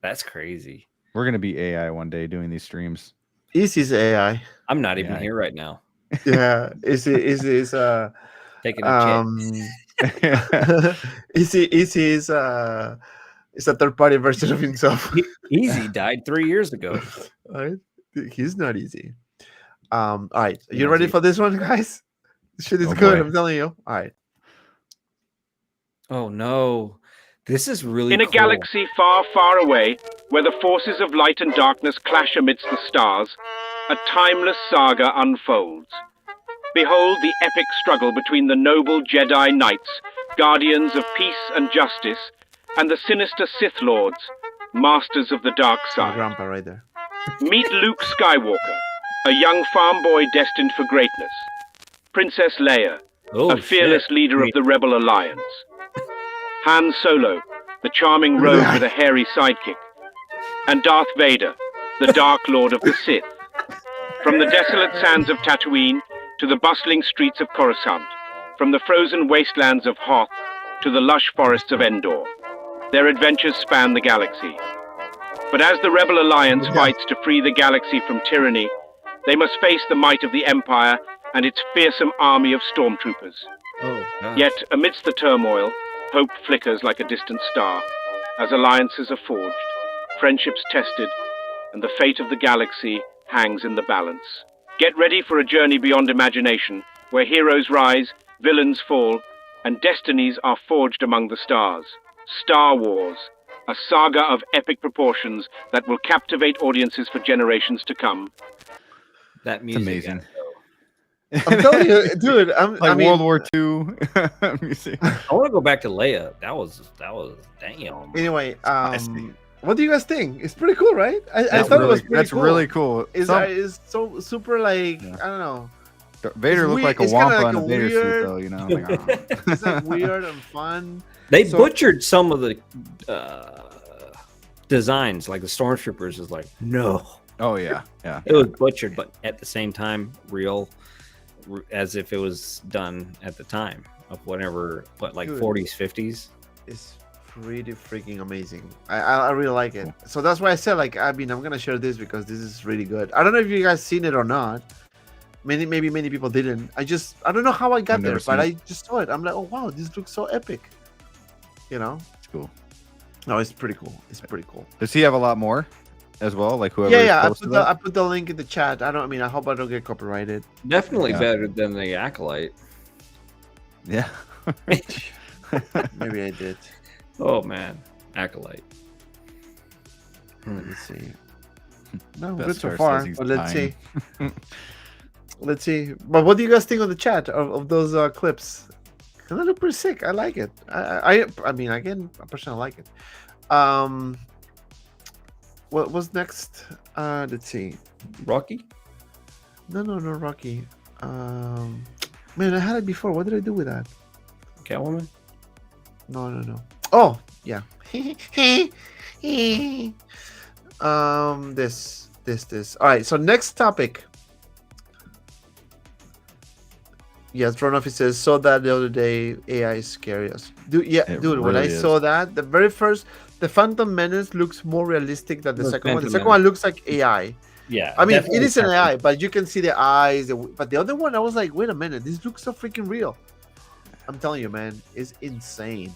That's crazy. We're gonna be AI one day doing these streams. Easy's AI. I'm not even Yeah. here right now. Yeah, is Taking a Easy is a third party version of himself. Easy died 3 years ago. Right? He's not easy. All right, you ready for this one, guys? This shit is Oh, good. boy. I'm telling you. All right. Oh no, this is really In a cool. galaxy far, far away, where the forces of light and darkness clash amidst the stars, a timeless saga unfolds. Behold the epic struggle between the noble Jedi Knights, guardians of peace and justice, and the sinister Sith Lords, masters of the dark My side. grandpa right there. Meet Luke Skywalker, a young farm boy destined for greatness. Princess Leia, a fearless leader of the Rebel Alliance. Han Solo, the charming rogue with a hairy sidekick. And Darth Vader, the Dark Lord of the Sith. From the desolate sands of Tatooine to the bustling streets of Coruscant, from the frozen wastelands of Hoth to the lush forests of Endor, their adventures span the galaxy. But as the Rebel Alliance fights to free the galaxy from tyranny, they must face the might of the Empire and its fearsome army of stormtroopers. Oh, gosh. Yet, amidst the turmoil, hope flickers like a distant star, as alliances are forged, friendships tested, and the fate of the galaxy hangs in the balance. Get ready for a journey beyond imagination, where heroes rise, villains fall, and destinies are forged among the stars. Star Wars, a saga of epic proportions that will captivate audiences for generations to come. That It's music. amazing. I'm telling you, dude. Like World War II music. I want to go back to Leia. That was damn. Anyway, Spicy. what do you guys think? It's pretty cool, right? I That's thought it really, was pretty that's cool. really cool. It's so super like Yeah. I don't know. Vader looked like a it's kinda Wampa like in a a Vader suit, weird- though. You know, like, It's like weird and fun. They So- butchered some of the designs, like the stormtroopers is like no. oh yeah, yeah. It was butchered, but at the same time, real, as if it was done at the time of whatever, what like Dude. 40s, 50s. It's pretty freaking amazing. I really like it. So that's why I said like I'm gonna share this because this is really good. I don't know if you guys seen it or not. Maybe many people didn't. I don't know how I got I've there, never but seen I just saw it. I'm like, oh wow, this looks so epic. You know? It's cool. No, it's pretty cool. It's pretty cool. Does he have a lot more as well? Like whoever. Yeah. posted I put the link in the chat. I hope I don't get copyrighted. Definitely Yeah. better than the Acolyte. Yeah. Maybe I did. Oh man, Acolyte. Let's see. No, Best good so Star far. says he's But let's dying. see. Let's see. But what do you guys think on the chat of those clips? They look pretty sick. I like it. I mean, again, I personally like it. What was next? Let's see. Rocky. No, Rocky. Man, I had it before. What did I do with that? Catwoman. No. Oh, yeah. This. All right. So next topic. Yes, Ronoff says saw that the other day. AI is scary as dude. Yeah, It dude. When I really saw that, the very first, the Phantom Menace looks more realistic than the The second one. The Phantom second one looks like AI. Yeah. I mean, definitely it is an Phantom. AI, but you can see the eyes. But the other one, I was like, wait a minute, this looks so freaking real. I'm telling you, man, it's insane.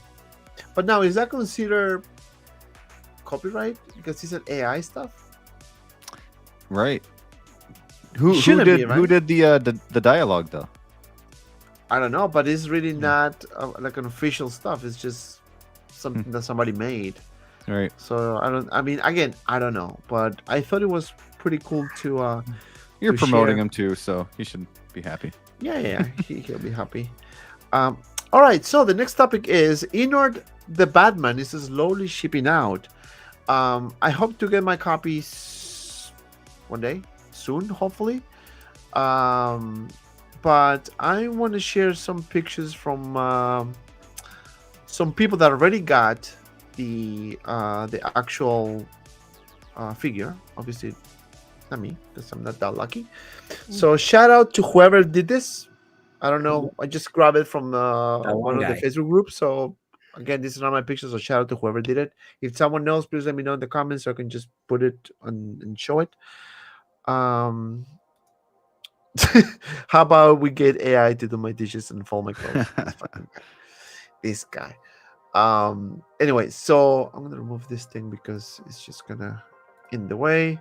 But now, is that considered copyright because it's an AI stuff? Right. Who Shouldn't did be, right? who did the dialogue though? I don't know, but it's really not like an official stuff. It's just something that somebody made. Right. So I mean, again, I don't know, but I thought it was pretty cool to. You're to promoting share. him too, so he should be happy. Yeah, he'll be happy. All right, so the next topic is InArt the Batman is slowly shipping out. I hope to get my copies one day soon, hopefully. But I want to share some pictures from some people that already got the actual figure. Obviously, not me, because I'm not that lucky. So shout out to whoever did this. I don't know. I just grabbed it from one of the Facebook groups. So again, this is not my picture. So shout out to whoever did it. If someone knows, please let me know in the comments so I can just put it on and show it. How about we get AI to do my dishes and fold my clothes? This guy. Anyway, so I'm gonna remove this thing because it's just gonna in the way.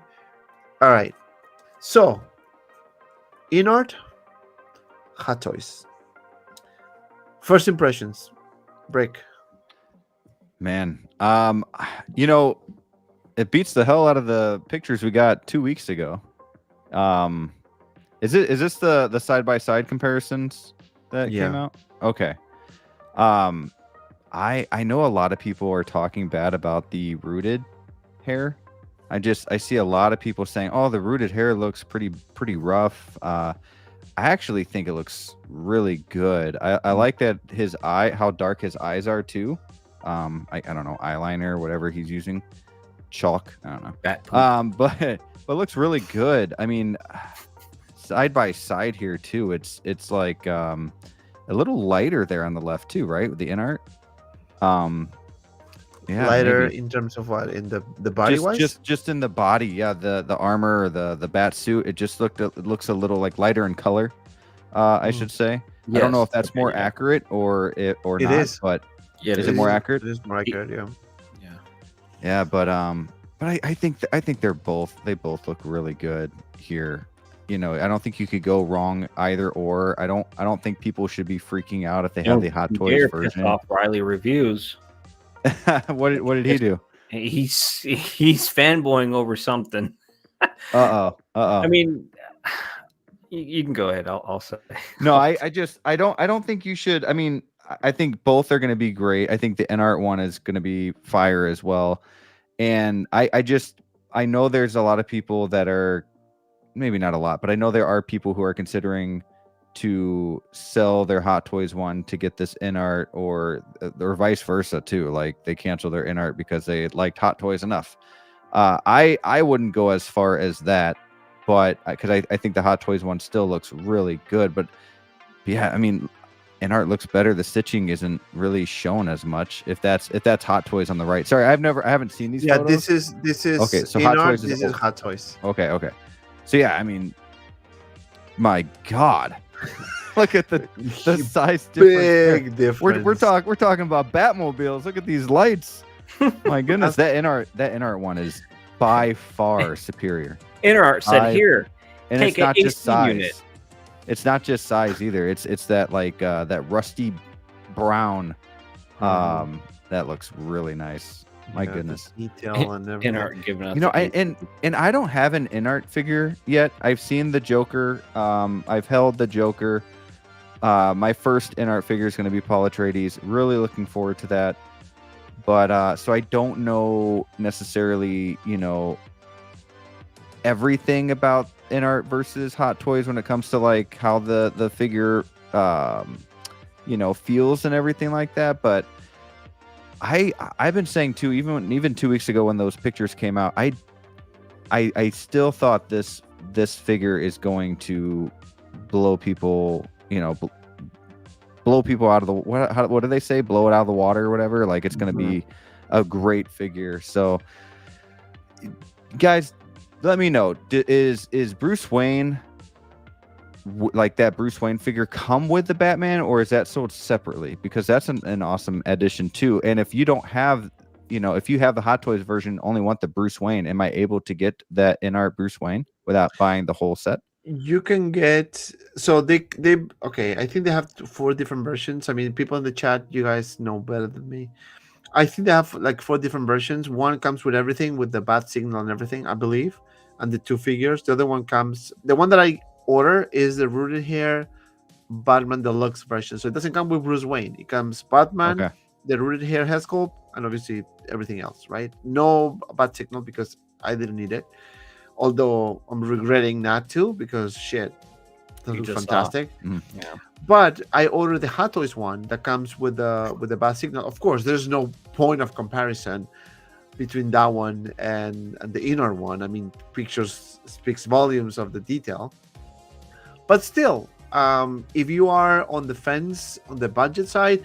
All right. So InArt Hot Toys. First impressions. Break. Man, you know, it beats the hell out of the pictures we got 2 weeks ago. Is this the side by side comparisons that came out? Okay. I know a lot of people are talking bad about the rooted hair. I see a lot of people saying, "Oh, the rooted hair looks pretty rough." I actually think it looks really good. I like that how dark his eyes are too. I don't know, eyeliner, whatever he's using, chalk. I don't know. But it looks really good. I mean, side by side here too. It's like a little lighter there on the left too, right? With the InArt. Yeah, Lighter maybe. in terms of what? In the body wise? Just in the body, yeah. The armor or the bat suit, it looks a little like lighter in color. I should say. I don't know if that's more accurate or not. It is. But Yeah, is it more accurate? It is more accurate, yeah. Yeah, but I think they both look really good here. you know, I don't think you could go wrong either or. I don't think people should be freaking out if they have the Hot Toys Dare piss version. off Riley Reviews. What did he do? He's fanboying over something. I mean, you can go ahead. I'll say. No, I don't think you should. I mean, I think both are going to be great. I think the NART one is going to be fire as well. And I know there's a lot of people that are, maybe not a lot, but I know there are people who are considering to sell their Hot Toys one to get this InArt, or vice versa too. Like they cancel their InArt because they liked Hot Toys enough. I wouldn't go as far as that, but because I think the Hot Toys one still looks really good. But yeah, I mean, InArt looks better. The stitching isn't really shown as much. If that's Hot Toys on the right. Sorry, I haven't seen these. Yeah, photos. this is okay. So InArt, Hot Toys this is Hot Toys. Okay. So yeah, I mean, my God, look at the size difference. Big difference. We're talking about Batmobiles. Look at these lights. My goodness, that InArt one is by far superior. InArt said here, and take it's not an just AC size. unit. It's not just size either. It's that like that rusty brown. That looks really nice. My goodness. Detail and everything. InArt giving us. You know, and I don't have an InArt figure yet. I've seen the Joker. I've held the Joker. My first InArt figure is going to be Paul Atreides. Really looking forward to that. But so I don't know necessarily, you know, everything about InArt versus Hot Toys when it comes to like how the figure, you know, feels and everything like that. But I've been saying too, even 2 weeks ago when those pictures came out, I still thought this figure is going to blow people, you know, blow people out of the what do they say? Blow it out of the water or whatever. Like it's going to be a great figure. So, guys, let me know. Is Bruce Wayne like that Bruce Wayne figure come with the Batman, or is that sold separately? Because that's an awesome addition too. And if you don't have, you know, if you have the Hot Toys version, only want the Bruce Wayne, am I able to get that InArt Bruce Wayne without buying the whole set? You can get, so they okay, I think they have 4 different versions. I mean, people in the chat, you guys know better than me. I think they have like 4 different versions. One comes with everything, with the bat signal and everything, I believe, and the 2 figures. The other one comes, the one that I order is the rooted hair Batman Deluxe version. So it doesn't come with Bruce Wayne. It comes Batman, the rooted hair head sculpt, and obviously everything else, right? No bat signal because I didn't need it. Although I'm regretting not to, because shit, that looks fantastic. Yeah. But I ordered the Hot Toys one that comes with the bat signal. Of course, there's no point of comparison between that one and the InArt one. I mean, pictures speaks volumes of the detail. But still, if you are on the fence on the budget side,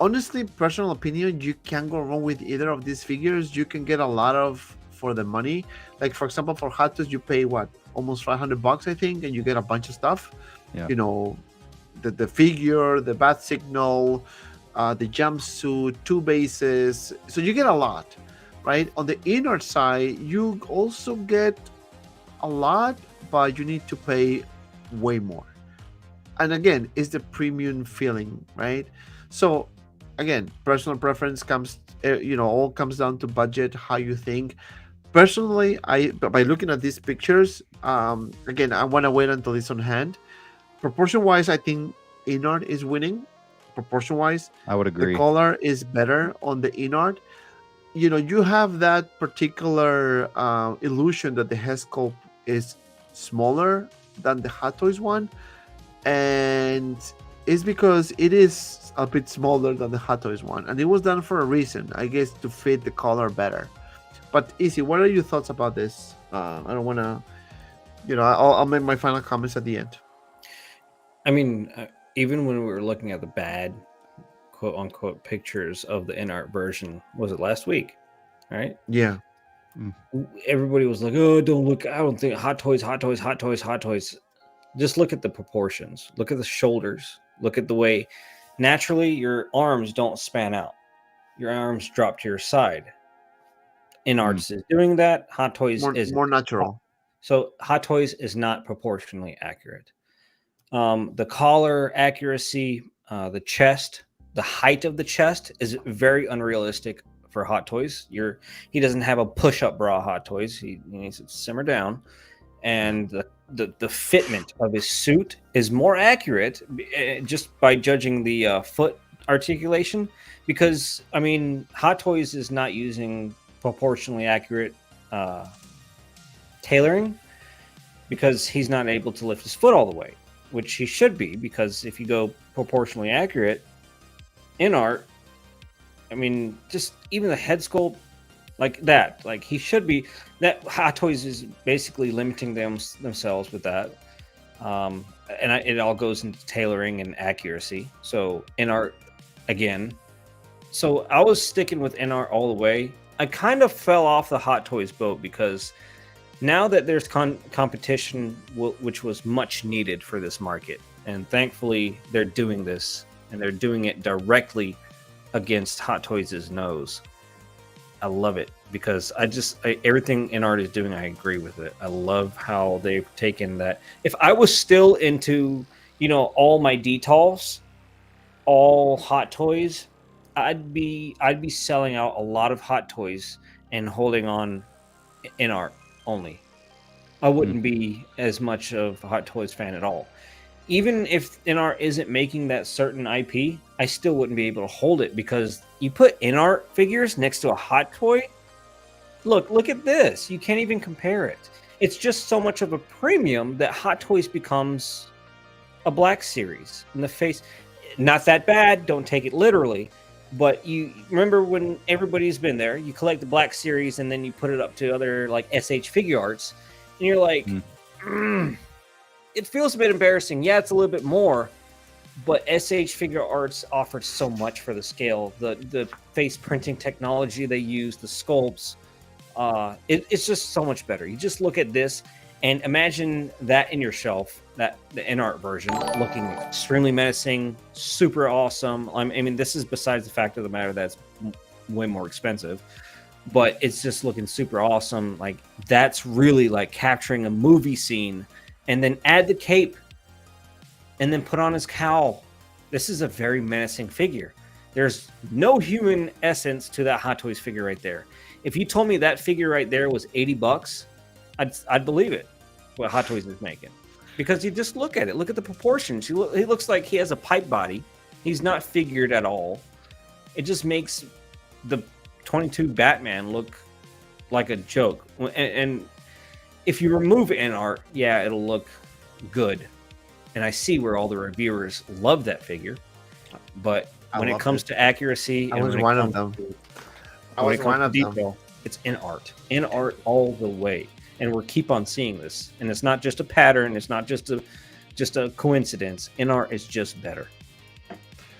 honestly, personal opinion, you can't go wrong with either of these figures. You can get a lot of for the money. Like for example, for Hot Toys, you pay what, almost $500, I think, and you get a bunch of stuff. Yeah. You know, the figure, the bat signal, the jumpsuit, 2 bases. So you get a lot, right? On the InArt side, you also get a lot, but you need to pay way more. And again, it's the premium feeling, right? So again, personal preference comes, you know, all comes down to budget, how you think. Personally, by looking at these pictures, again, I want to wait until it's on hand. Proportion wise, I think InArt is winning. Proportion wise, I would agree. The color is better on the InArt. You know, you have that particular illusion that the head sculpt is smaller than the Hot Toys one, and it's because it is a bit smaller than the Hot Toys one, and it was done for a reason, I guess, to fit the color better. But Easy, what are your thoughts about this? I don't want to, you know, I'll make my final comments at the end. I mean, even when we were looking at the bad, quote unquote, pictures of the InArt version, was it last week? All right. Yeah. Everybody was like, oh, don't look. I don't think Hot Toys. Just look at the proportions. Look at the shoulders. Look at the way naturally your arms don't span out. Your arms drop to your side. InArt is doing that. Hot Toys is more natural. So Hot Toys is not proportionally accurate. The collar accuracy, the chest, the height of the chest is very unrealistic for Hot Toys. He doesn't have a push-up bra Hot Toys. He needs to simmer down. And the fitment of his suit is more accurate just by judging the foot articulation, because I mean Hot Toys is not using proportionally accurate tailoring because he's not able to lift his foot all the way, which he should be, because if you go proportionally accurate in art, I mean, just even the head sculpt like that, like he should be. That Hot Toys is basically limiting themselves with that, and it all goes into tailoring and accuracy. So in art, again, so I was sticking with InArt all the way. I kind of fell off the Hot Toys boat because now that there's competition, which was much needed for this market, and thankfully they're doing this, and they're doing it directly against Hot Toys' nose. I love it because everything InArt is doing, I agree with it. I love how they've taken that. If I was still into, all my details, all Hot Toys, I'd be selling out a lot of Hot Toys and holding on InArt only. I wouldn't be as much of a Hot Toys fan at all. Even if InArt isn't making that certain IP, I still wouldn't be able to hold it, because you put InArt figures next to a Hot Toy. Look at this. You can't even compare it. It's just so much of a premium that Hot Toys becomes a Black Series in the face. Not that bad. Don't take it literally. But you remember when everybody's been there, you collect the Black Series and then you put it up to other like SH Figure Arts, and you're like, it feels a bit embarrassing. Yeah, it's a little bit more, but SH Figure Arts offered so much for the scale. The face printing technology they use, the sculpts, it's just so much better. You just look at this and imagine that in your shelf, the InArt version, looking extremely menacing, super awesome. I mean, this is besides the fact of the matter that it's way more expensive, but it's just looking super awesome. Like, that's really like capturing a movie scene. And then add the cape, and then put on his cowl. This is a very menacing figure. There's no human essence to that Hot Toys figure right there. If you told me that figure right there was $80, I'd believe it. What Hot Toys is making, because you just look at it. Look at the proportions. He looks like he has a pipe body. He's not figured at all. It just makes the 22 Batman look like a joke. And if you remove InArt, yeah, it'll look good. And I see where all the reviewers love that figure. But when it comes to accuracy, I was one of them. Detail, it's InArt. InArt all the way. And we'll keep on seeing this. And it's not just a pattern. It's not just a coincidence. InArt is just better.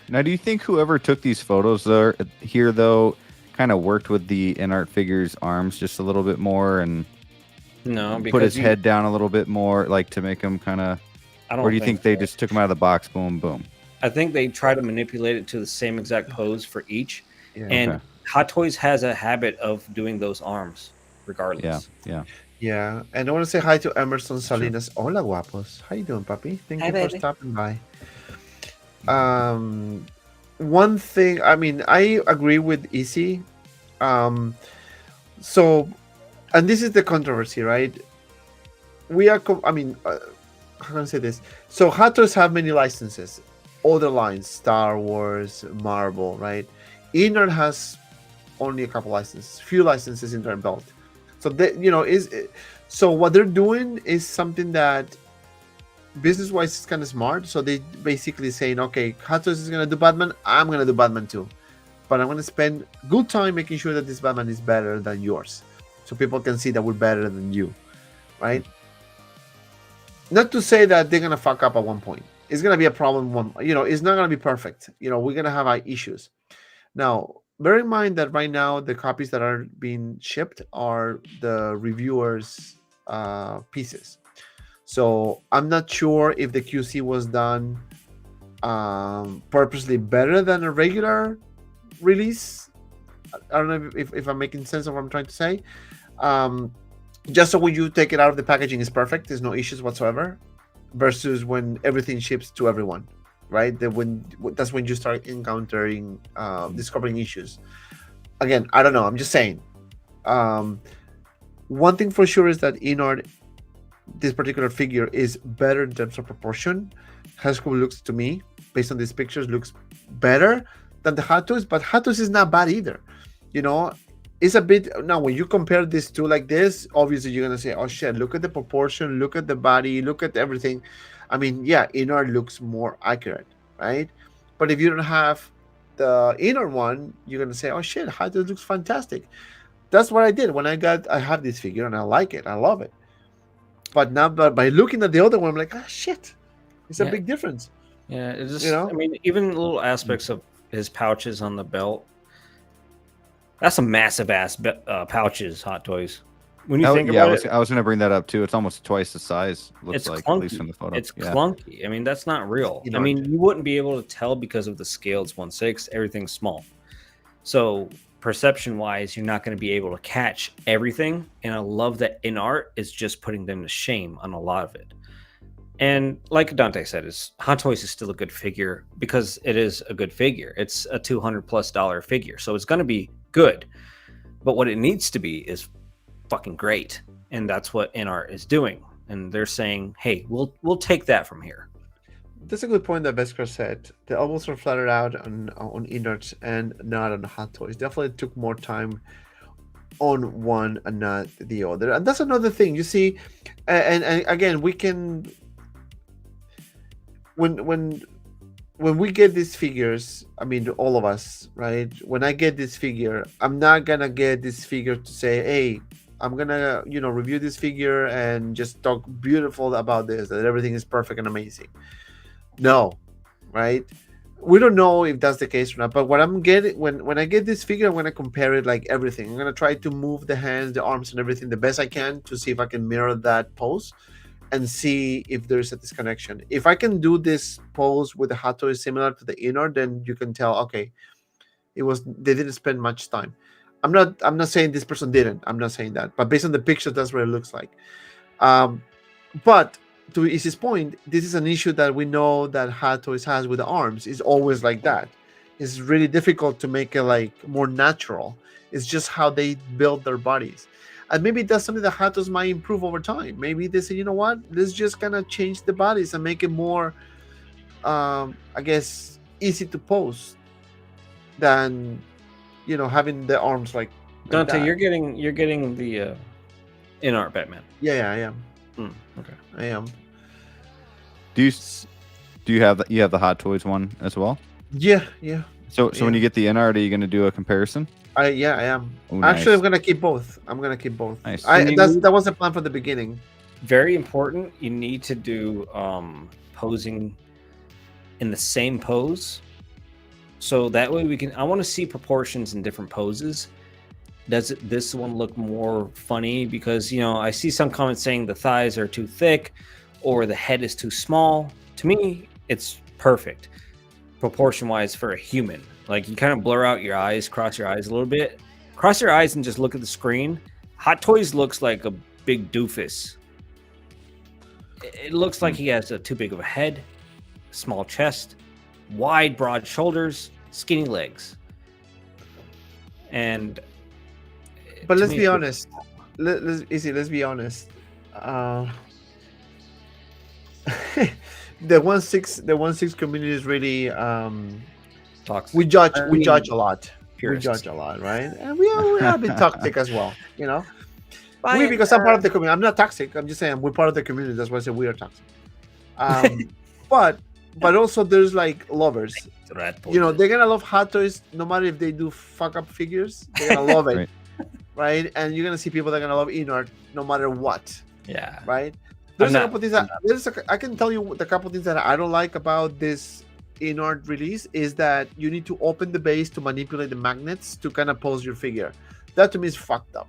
Now, do you think whoever took these photos here, though, kind of worked with the InArt figure's arms just a little bit more and no, put his head down a little bit more, like to make him kind of? Or do you think they just took him out of the box, boom, boom? I think they try to manipulate it to the same exact pose for each. Yeah. And Hot Toys has a habit of doing those arms regardless. Yeah. And I want to say hi to Emerson Salinas. Sure. Hola, guapos. How you doing, papi? Thank you for stopping by. One thing, I mean, I agree with Easy. So, and this is the controversy, right? We are, how can I say this? So Hot Toys have many licenses, other lines, Star Wars, Marvel, right? InArt has only a couple licenses, few licenses in their belt. So so what they're doing is something that business-wise is kind of smart. So they basically saying, okay, Hot Toys is gonna do Batman, I'm gonna do Batman too, but I'm gonna spend good time making sure that this Batman is better than yours, so people can see that we're better than you, right? Not to say that they're gonna fuck up at one point. It's gonna be a problem. It's not gonna be perfect. We're gonna have issues. Now, bear in mind that right now the copies that are being shipped are the reviewers' pieces. So I'm not sure if the QC was done purposely better than a regular release. I don't know if I'm making sense of what I'm trying to say. just so when you take it out of the packaging is perfect, there's no issues whatsoever, versus when everything ships to everyone, right? That's when you start encountering discovering issues. Again, I don't know, I'm just saying. One thing for sure is that InArt, this particular figure is better in terms of proportion. Hasbro looks, to me, based on these pictures, looks better than the Hot Toys, but Hot Toys is not bad either. You know, it's a bit, now when you compare these two like this, obviously you're gonna say, oh shit, look at the proportion, look at the body, look at everything. I mean, yeah, InArt looks more accurate, right? But if you don't have the InArt one, you're gonna say, oh shit, Hot Toys looks fantastic. That's what I did when I have this figure and I like it, I love it. But now, by looking at the other one, I'm like, ah, shit, it's a big difference. Yeah, it's just, You know? I mean, even little aspects of his pouches on the belt. That's some massive ass pouches, Hot Toys. When you think about it, I was going to bring that up too. It's almost twice the size. Looks it's like, clunky. at least from the photo. It's clunky. I mean, that's not real. You know, I mean, you wouldn't be able to tell because of the scale. It's 1/6. Everything's small. So perception-wise, you're not going to be able to catch everything. And I love that InArt is just putting them to shame on a lot of it. And like Dante said, Hot Toys is still a good figure because it is a good figure. It's a $200+ figure, so it's going to be good. But what it needs to be is fucking great, and that's what InArt is doing. And they're saying, "Hey, we'll take that from here." That's a good point that Vesker said. The elbows are flattered out on InArt and not on Hot Toys. Definitely took more time on one and not the other. And that's another thing. You see, and again, we can when we get these figures, I mean, all of us, right? When I get this figure, I'm not gonna get this figure to say, hey, I'm gonna, review this figure and just talk beautiful about this, that everything is perfect and amazing. No, right? We don't know if that's the case or not, but what I'm getting, when I get this figure, I'm gonna compare it like everything. I'm gonna try to move the hands, the arms, and everything the best I can to see if I can mirror that pose and see if there's a disconnection. If I can do this pose with the Hot Toys similar to the InArt, then you can tell, okay, they didn't spend much time. I'm not saying this person didn't. I'm not saying that, but based on the pictures, that's what it looks like. But to Izzy's point, this is an issue that we know that Hot Toys has with the arms. It's always like that. It's really difficult to make it like more natural. It's just how they build their bodies. And maybe that's something that Hot Toys might improve over time. Maybe they say, you know what, let's just kind of change the bodies and make it more, I guess, easy to pose than, having the arms like Dante, that. you're getting the InArt Batman. Yeah, I am. Okay. I am. Do you have the Hot Toys one as well? Yeah. So when you get the InArt, are you going to do a comparison? I am. Oh, Actually, nice. I'm gonna keep both. Nice. That was the plan from the beginning. Very important. You need to do posing in the same pose, so that way I want to see proportions in different poses. Does this one look more funny? Because I see some comments saying the thighs are too thick or the head is too small. To me, it's perfect proportion wise for a human. Like, you kind of blur out your eyes, cross your eyes a little bit, cross your eyes and just look at the screen. Hot Toys looks like a big doofus. It looks like he has too big of a head, small chest, wide, broad shoulders, skinny legs. But let's be honest. Let's be honest. The 1/6 community is really Toxic. we judge a lot. Purists. We judge a lot, right? And we are a bit toxic as well, because I'm part of the community. I'm not toxic. I'm just saying we're part of the community. That's why I say we are toxic. But also there's like lovers. They're gonna love Hot Toys no matter if they do fuck up figures. They're gonna love it, right? And you're gonna see people that are gonna love InArt no matter what. Yeah. Right. There's a couple things I can tell you the couple things that I don't like about this InArt release is that you need to open the base to manipulate the magnets to kind of pose your figure. That to me is fucked up.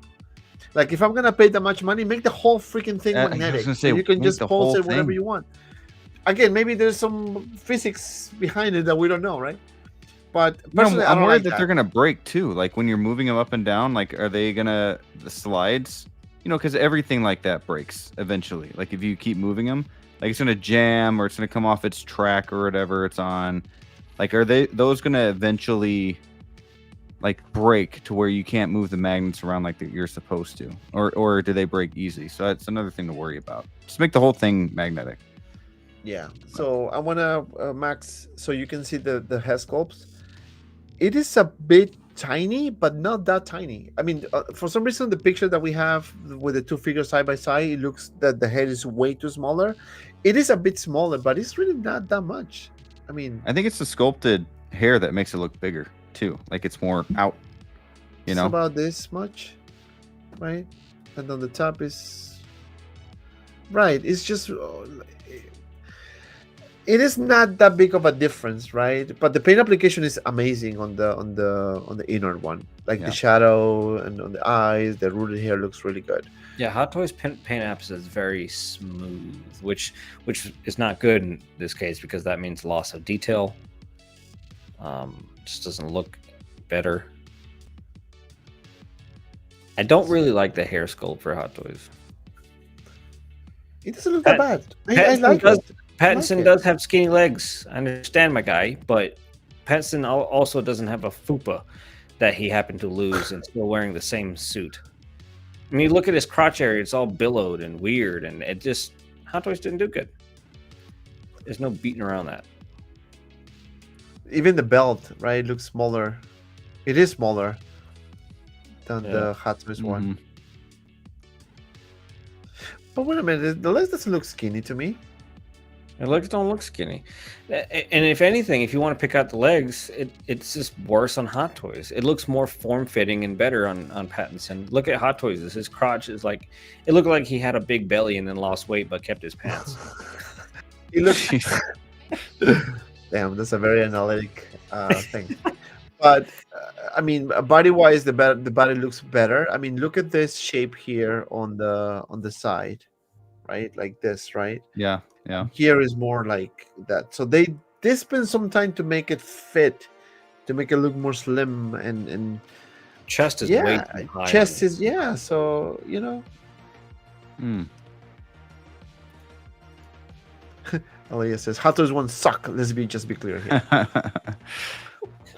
Like, if I'm gonna pay that much money, make the whole freaking thing magnetic. You can just pose it whenever you want. Again, maybe there's some physics behind it that we don't know, right? But I'm worried that they're gonna break too. Like, when you're moving them up and down, like, are they gonna the slides? because everything like that breaks eventually. Like if you keep moving them, like it's gonna jam or it's gonna come off its track or whatever it's on. Like, are those gonna eventually like break to where you can't move the magnets around like that you're supposed to, or do they break easy? So that's another thing to worry about. Just make the whole thing magnetic. Yeah. So I wanna Max, so you can see the head sculpts. It is a bit tiny, but not that tiny. I mean, for some reason, the picture that we have with the two figures side by side, it looks that the head is way too smaller. It is a bit smaller, but it's really not that much. I mean, I think it's the sculpted hair that makes it look bigger too. Like it's more out. it's about this much, right? And on the top is right. It's just. It is not that big of a difference, right? But the paint application is amazing on the InArt one. Like the shadow and on the eyes, the rooted hair looks really good. Yeah, Hot Toys paint apps is very smooth, which is not good in this case because that means loss of detail. Just doesn't look better. I don't really like the hair sculpt for Hot Toys. It doesn't look that bad. I like it. Pattinson does have skinny legs. I understand, my guy, but Pattinson also doesn't have a fupa that he happened to lose and still wearing the same suit. I mean, look at his crotch area; it's all billowed and weird, and it just Hot Toys didn't do good. There's no beating around that. Even the belt, right, looks smaller. It is smaller than the Hot Toys one. But wait a minute, the legs doesn't look skinny to me. The legs don't look skinny. And if anything, if you want to pick out the legs, it's just worse on Hot Toys. It looks more form-fitting and better on Pattinson. Look at Hot Toys. His crotch is like, it looked like he had a big belly and then lost weight but kept his pants. He looks... Damn, that's a very analytic thing. But, I mean, body-wise, the body looks better. I mean, look at this shape here on the side, right? Like this, right? Yeah. Here is more like that. So they spend some time to make it fit, to make it look more slim and chest is way too high. Chest is so Elia says Hot Toys one suck. Let's just be clear here.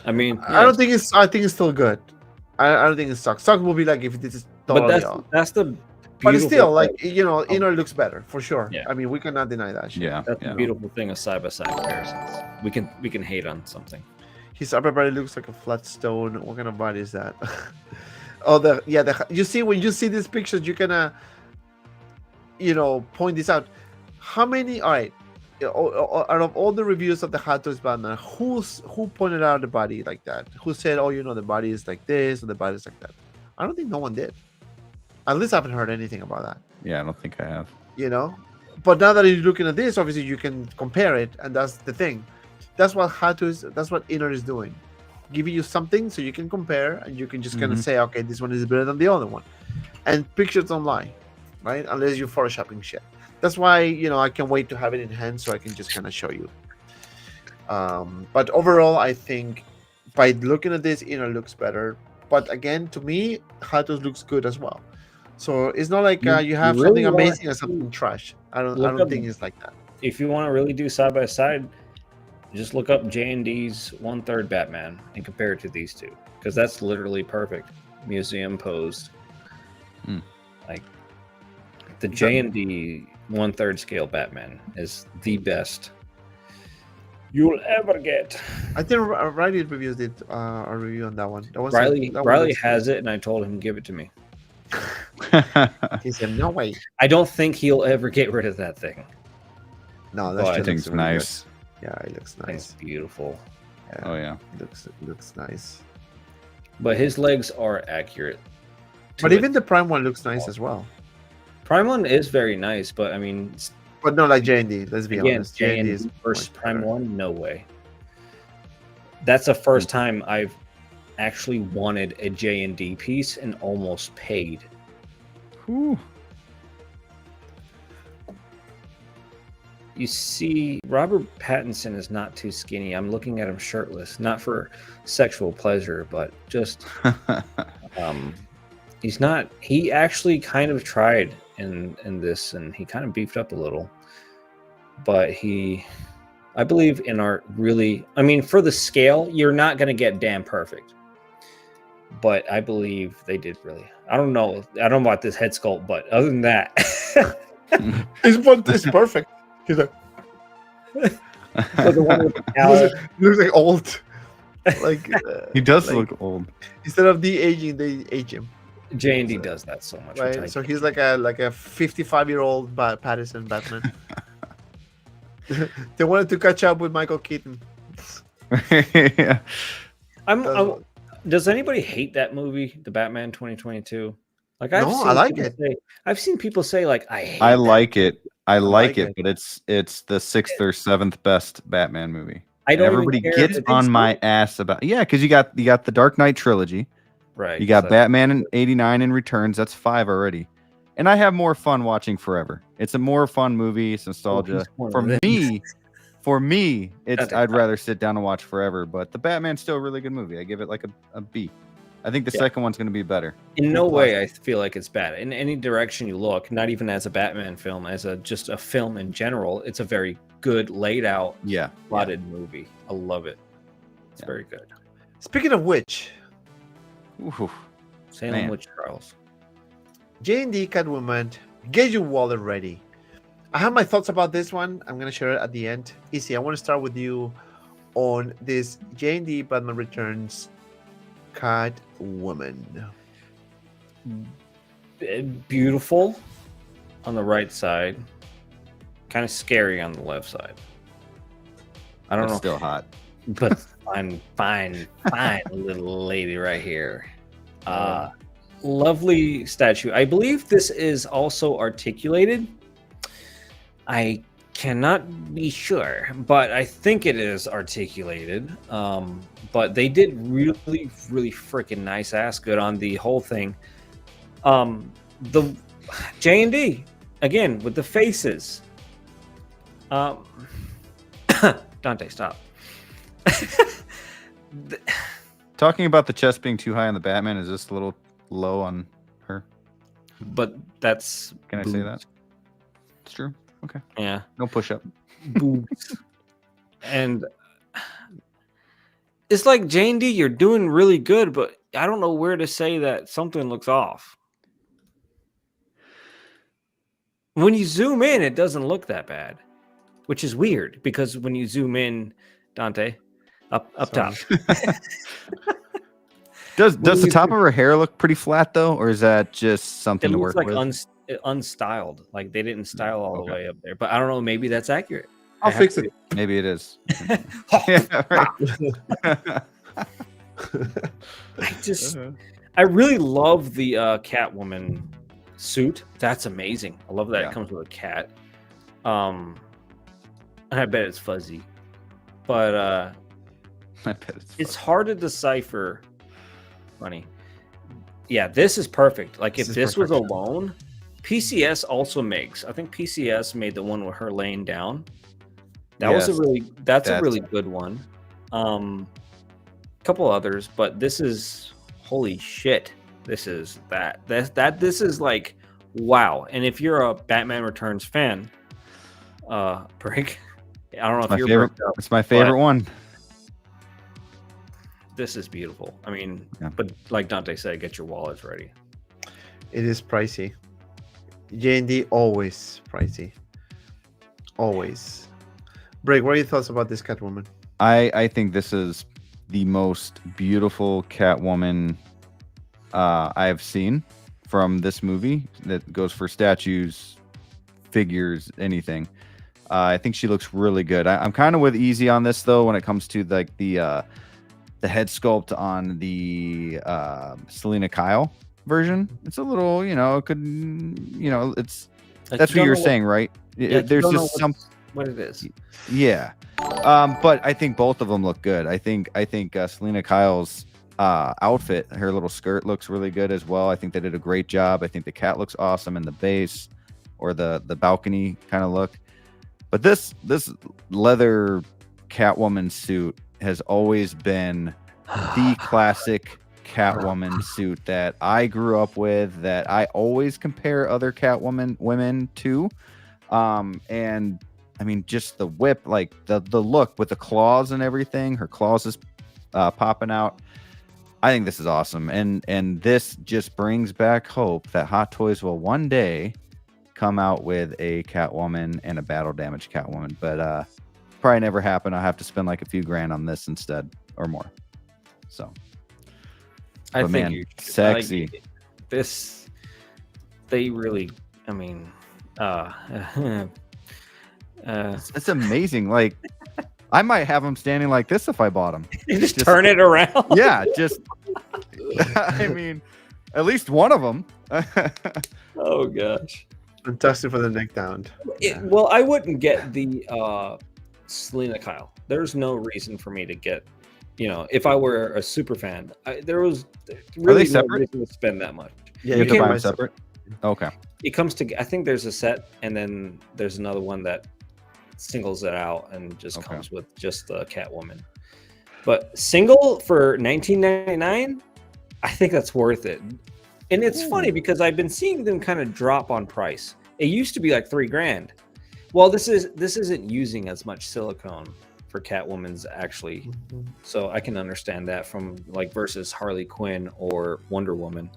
I mean, I don't think it's. I think it's still good. I don't think it sucks. Suck will be like if it is totally off. That's the. But it's still like InArt looks better for sure. Yeah. I mean, we cannot deny that shit. Yeah, that's the beautiful thing of side by side comparisons. We can hate on something. His upper body looks like a flat stone. What kind of body is that? You see, when you see these pictures, you can point this out. How many? All right, out of all the reviews of the Hot Toys Batman, who pointed out the body like that? Who said, the body is like this or the body is like that? I don't think no one did. At least I haven't heard anything about that. Yeah, I don't think I have. But now that you're looking at this, obviously you can compare it, and that's the thing. That's what InArt is doing, giving you something so you can compare, and you can just kind of say, okay, this one is better than the other one, and pictures don't lie, right? Unless you're photoshopping shit. That's why I can't wait to have it in hand so I can just kind of show you. But overall, I think by looking at this, InArt looks better. But again, to me, Hot Toys looks good as well. So it's not like you have something amazing and something trash. I don't think it's like that. If you want to really do side by side, just look up J&D's 1/3 Batman and compare it to these two, because that's literally perfect. Museum posed. Like the J&D 1/3 scale Batman is the best you'll ever get. I think Riley reviews did a review on that one. Riley has it, and I told him give it to me. He said, "No way." I don't think he'll ever get rid of that thing. No, that's I think it's nice. Good. Yeah, it looks nice. It's beautiful. Yeah, oh yeah, it looks nice. But his legs are accurate. But even the Prime one looks nice as well. Prime one is very nice, but I mean, but not like J&D. Let's be honest. J&D is versus Prime one. No way. That's the first time I've actually wanted a J&D piece and almost paid. Whew. You see, Robert Pattinson is not too skinny. I'm looking at him shirtless, not for sexual pleasure, but just He's not. He actually kind of tried in this, and he kind of beefed up a little. But I believe InArt really. I mean, for the scale, you're not going to get damn perfect. But I believe they did really. I don't know about this head sculpt, but other than that, it's perfect. He's like, the one with the cowl. He looks like old. Like He does like, look old. instead of de-aging, they age him. J&D does that so much. Right. So he's like a 55-year-old Patterson Batman. They wanted to catch up with Michael Keaton. Yeah. Does anybody hate that movie, The Batman 2022? Like, I like it. I've seen people say like, I like it. I like it, but it's the 6th or 7th best Batman movie. I don't. Everybody gets on my ass about because you got the Dark Knight trilogy, right? You got Batman in '89 and Returns. That's 5 already, and I have more fun watching Forever. It's a more fun movie. It's nostalgia for me. I'd rather sit down and watch Forever, but the Batman's still a really good movie. I give it like a B. I think the second one's going to be better. In no way I feel like it's bad. In any direction you look, not even as a Batman film, as just a film in general, it's a very good, laid out, plotted movie. I love it. It's very good. Speaking of which, Salem Witch Trials. J&D Catwoman, get your wallet ready. I have my thoughts about this one. I'm going to share it at the end. Easy, I want to start with you on this J&D Batman Returns Catwoman. Beautiful on the right side, kind of scary on the left side. I don't know. Still hot, but fine little lady right here. Lovely statue. I believe this is also articulated. I cannot be sure, but I think it is articulated. But they did really freaking nice ass good on the whole thing. The J&D again with the faces. Dante, stop. Talking about the chest being too high on the Batman, is this a little low on her? But that's... Can I say that? It's true. Okay. Yeah. No push-up. Boobs. And it's like, J&D, you're doing really good, but I don't know where to say that something looks off. When you zoom in, it doesn't look that bad, which is weird because when you zoom in, Dante, up top. Does the top of her hair look pretty flat though, or is that just something to work like with? Unstyled, like they didn't style all the way up there. But I don't know, maybe that's accurate. I'll fix it. Maybe it is. Yeah, right. I really love the Catwoman suit. That's amazing. I love that it comes with a cat. I bet it's fuzzy, but I bet it's hard to decipher. Funny. Yeah, this is perfect. Like if this was alone, PCS also makes. I think PCS made the one with her laying down. That's a really good one. Couple others, but this is holy shit. This is this is like wow. And if you're a Batman Returns fan, Brick, I don't know if you're it's my favorite one. This is beautiful. I mean, but like Dante said, get your wallets ready. It is pricey. J&D always pricey. Always. Break, what are your thoughts about this Catwoman? I think this is the most beautiful Catwoman I've seen from this movie. That goes for statues, figures, anything. I think she looks really good. I'm kind of with Easy on this though when it comes to like the head sculpt on the Selena Kyle version. It's a little, it could, it's like that's what you're saying, right? There's just what it is. Yeah. But I think both of them look good. I think Selena Kyle's outfit, her little skirt looks really good as well. I think they did a great job. I think the cat looks awesome in the base or the balcony kind of look. But this leather Catwoman suit has always been the classic Catwoman suit that I grew up with, that I always compare other Catwoman women to. And I mean, just the whip, like the look with the claws and everything, her claws is popping out. I think this is awesome. And this just brings back hope that Hot Toys will one day come out with a Catwoman and a battle damage Catwoman, but probably never happen. I'll have to spend like a few grand on this instead or more. So I but think man, sexy. like, this, they really, I mean, It's amazing. Like I might have them standing like this if I bought them. you just turn it around. Yeah, just I mean, at least one of them. Oh gosh. Fantastic for the neck down. Well, I wouldn't get the Selena Kyle. There's no reason for me to get, you know, if I were a super fan, there was really no reason to spend that much. Yeah, you have to buy them separate. Okay. It comes to, I think there's a set, and then there's another one that singles it out and just comes with just the Catwoman. But single for $19.99, I think that's worth it. And it's funny because I've been seeing them kind of drop on price. It used to be like $3,000. Well, this isn't using as much silicone for Catwoman's actually, so I can understand that from like versus Harley Quinn or Wonder Woman.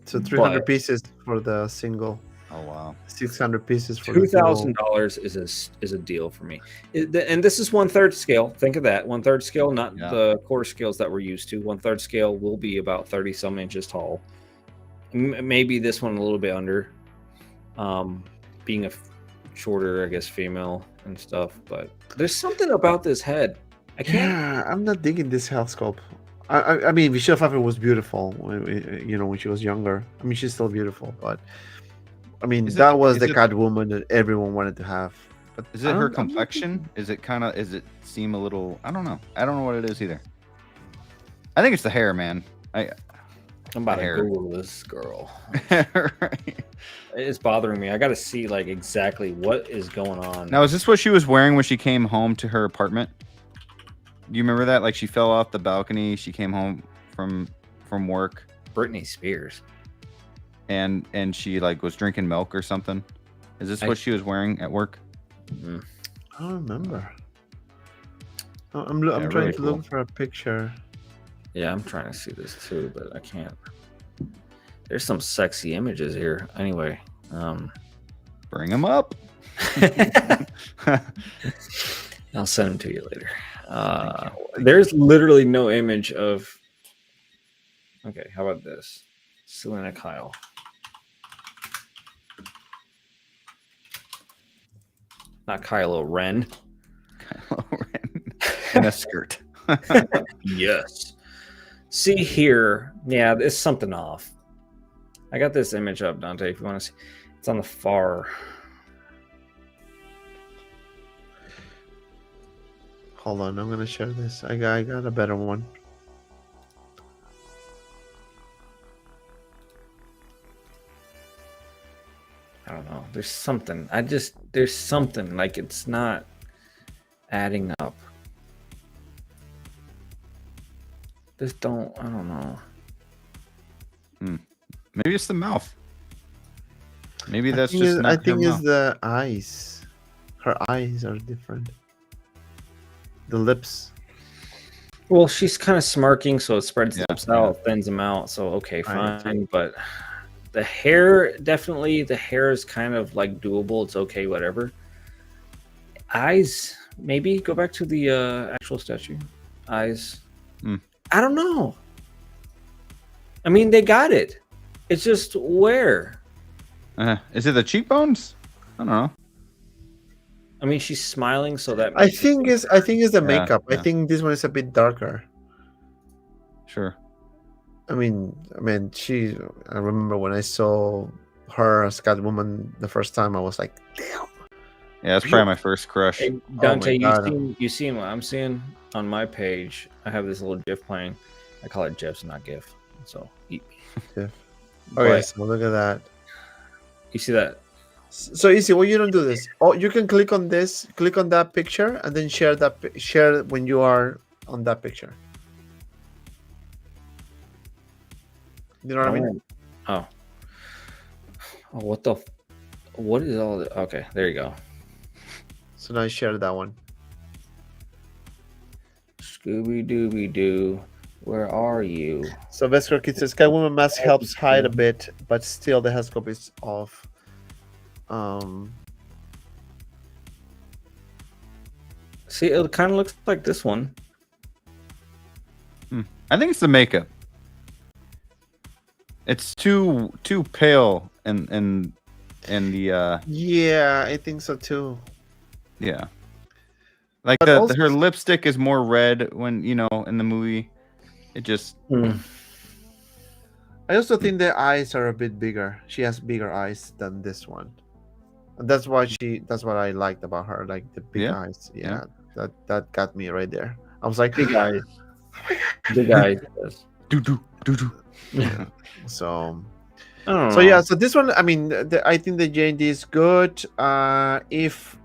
So 300 pieces for the single. Oh wow. 600 pieces for $2,000 is a deal for me. And this is 1/3 scale. Think of that, 1/3 scale, not the quarter scales that we're used to. 1/3 scale will be about 30 some inches tall. Maybe this one a little bit under. Being a shorter, I guess, female and stuff. But there's something about this head. I can't. Yeah, I'm not digging this health sculpt. I mean, Michelle Pfeiffer was beautiful, you know, when she was younger. I mean, she's still beautiful, but I mean, that was the Catwoman that everyone wanted to have. But is it her complexion? Is it kind of? Is it seem a little? I don't know. I don't know what it is either. I think it's the hair, man. I'm about to Google this girl. Right. It's bothering me. I got to see like exactly what is going on. Now, is this what she was wearing when she came home to her apartment? Do you remember that? Like she fell off the balcony. She came home from work. Britney Spears. And she like was drinking milk or something. Is this what she was wearing at work? I don't remember. I'm trying to look for a picture. Yeah, I'm trying to see this too, but I can't. There's some sexy images here. Anyway, bring them up. I'll send them to you later. There's literally no image of. Okay, how about this? Selena Kyle. Not Kylo Ren. Kylo Ren. In a skirt. Yes. See here. Yeah, there's something off. I got this image up, Dante, if you want to see. It's on the far. Hold on, I'm going to share this. I got a better one. I don't know. There's something. There's something like it's not adding up. I don't know. Maybe it's the mouth. Maybe that's just not I think it's mouth. the eyes. Her eyes are different. The lips. Well, she's kind of smirking, so it spreads the lips out, thins them out. So okay, fine. But the hair, definitely, the hair is kind of like doable. It's okay, whatever. Eyes, maybe go back to the actual statue. Eyes. I don't know. I mean, they got it. It's just where. Is it the cheekbones? I don't know. I mean, she's smiling, so that. I think it's the makeup. I think this one is a bit darker. Sure. I mean, I remember when I saw her as Catwoman the first time, I was like, damn. Yeah, that's probably my first crush. Hey, Dante, you seen what I'm seeing on my page? I have this little GIF playing. I call it GIFs, not GIF. So eat me. GIF. Okay, so look at that. You see that? So easy. Well, you don't do this. Oh, you can click on this, click on that picture, and then share when you are on that picture. You know what I mean? Oh, what is all the? Okay, there you go. So now I share that one. Scooby Dooby Doo, where are you? So Vescar Kid says Catwoman mask helps hide a bit, but still the headscope is off. See, it kind of looks like this one. I think it's the makeup. It's too pale and the Yeah, I think so too. yeah. Like But also- her lipstick is more red when in the movie. It just I also think the eyes are a bit bigger. She has bigger eyes than this one. And that's what I liked about her, like the big eyes. Yeah, that got me right there. I was like, Big eyes. Big eyes. do. Yeah. So Oh. yeah, so this one, I mean, I think the JND is good. If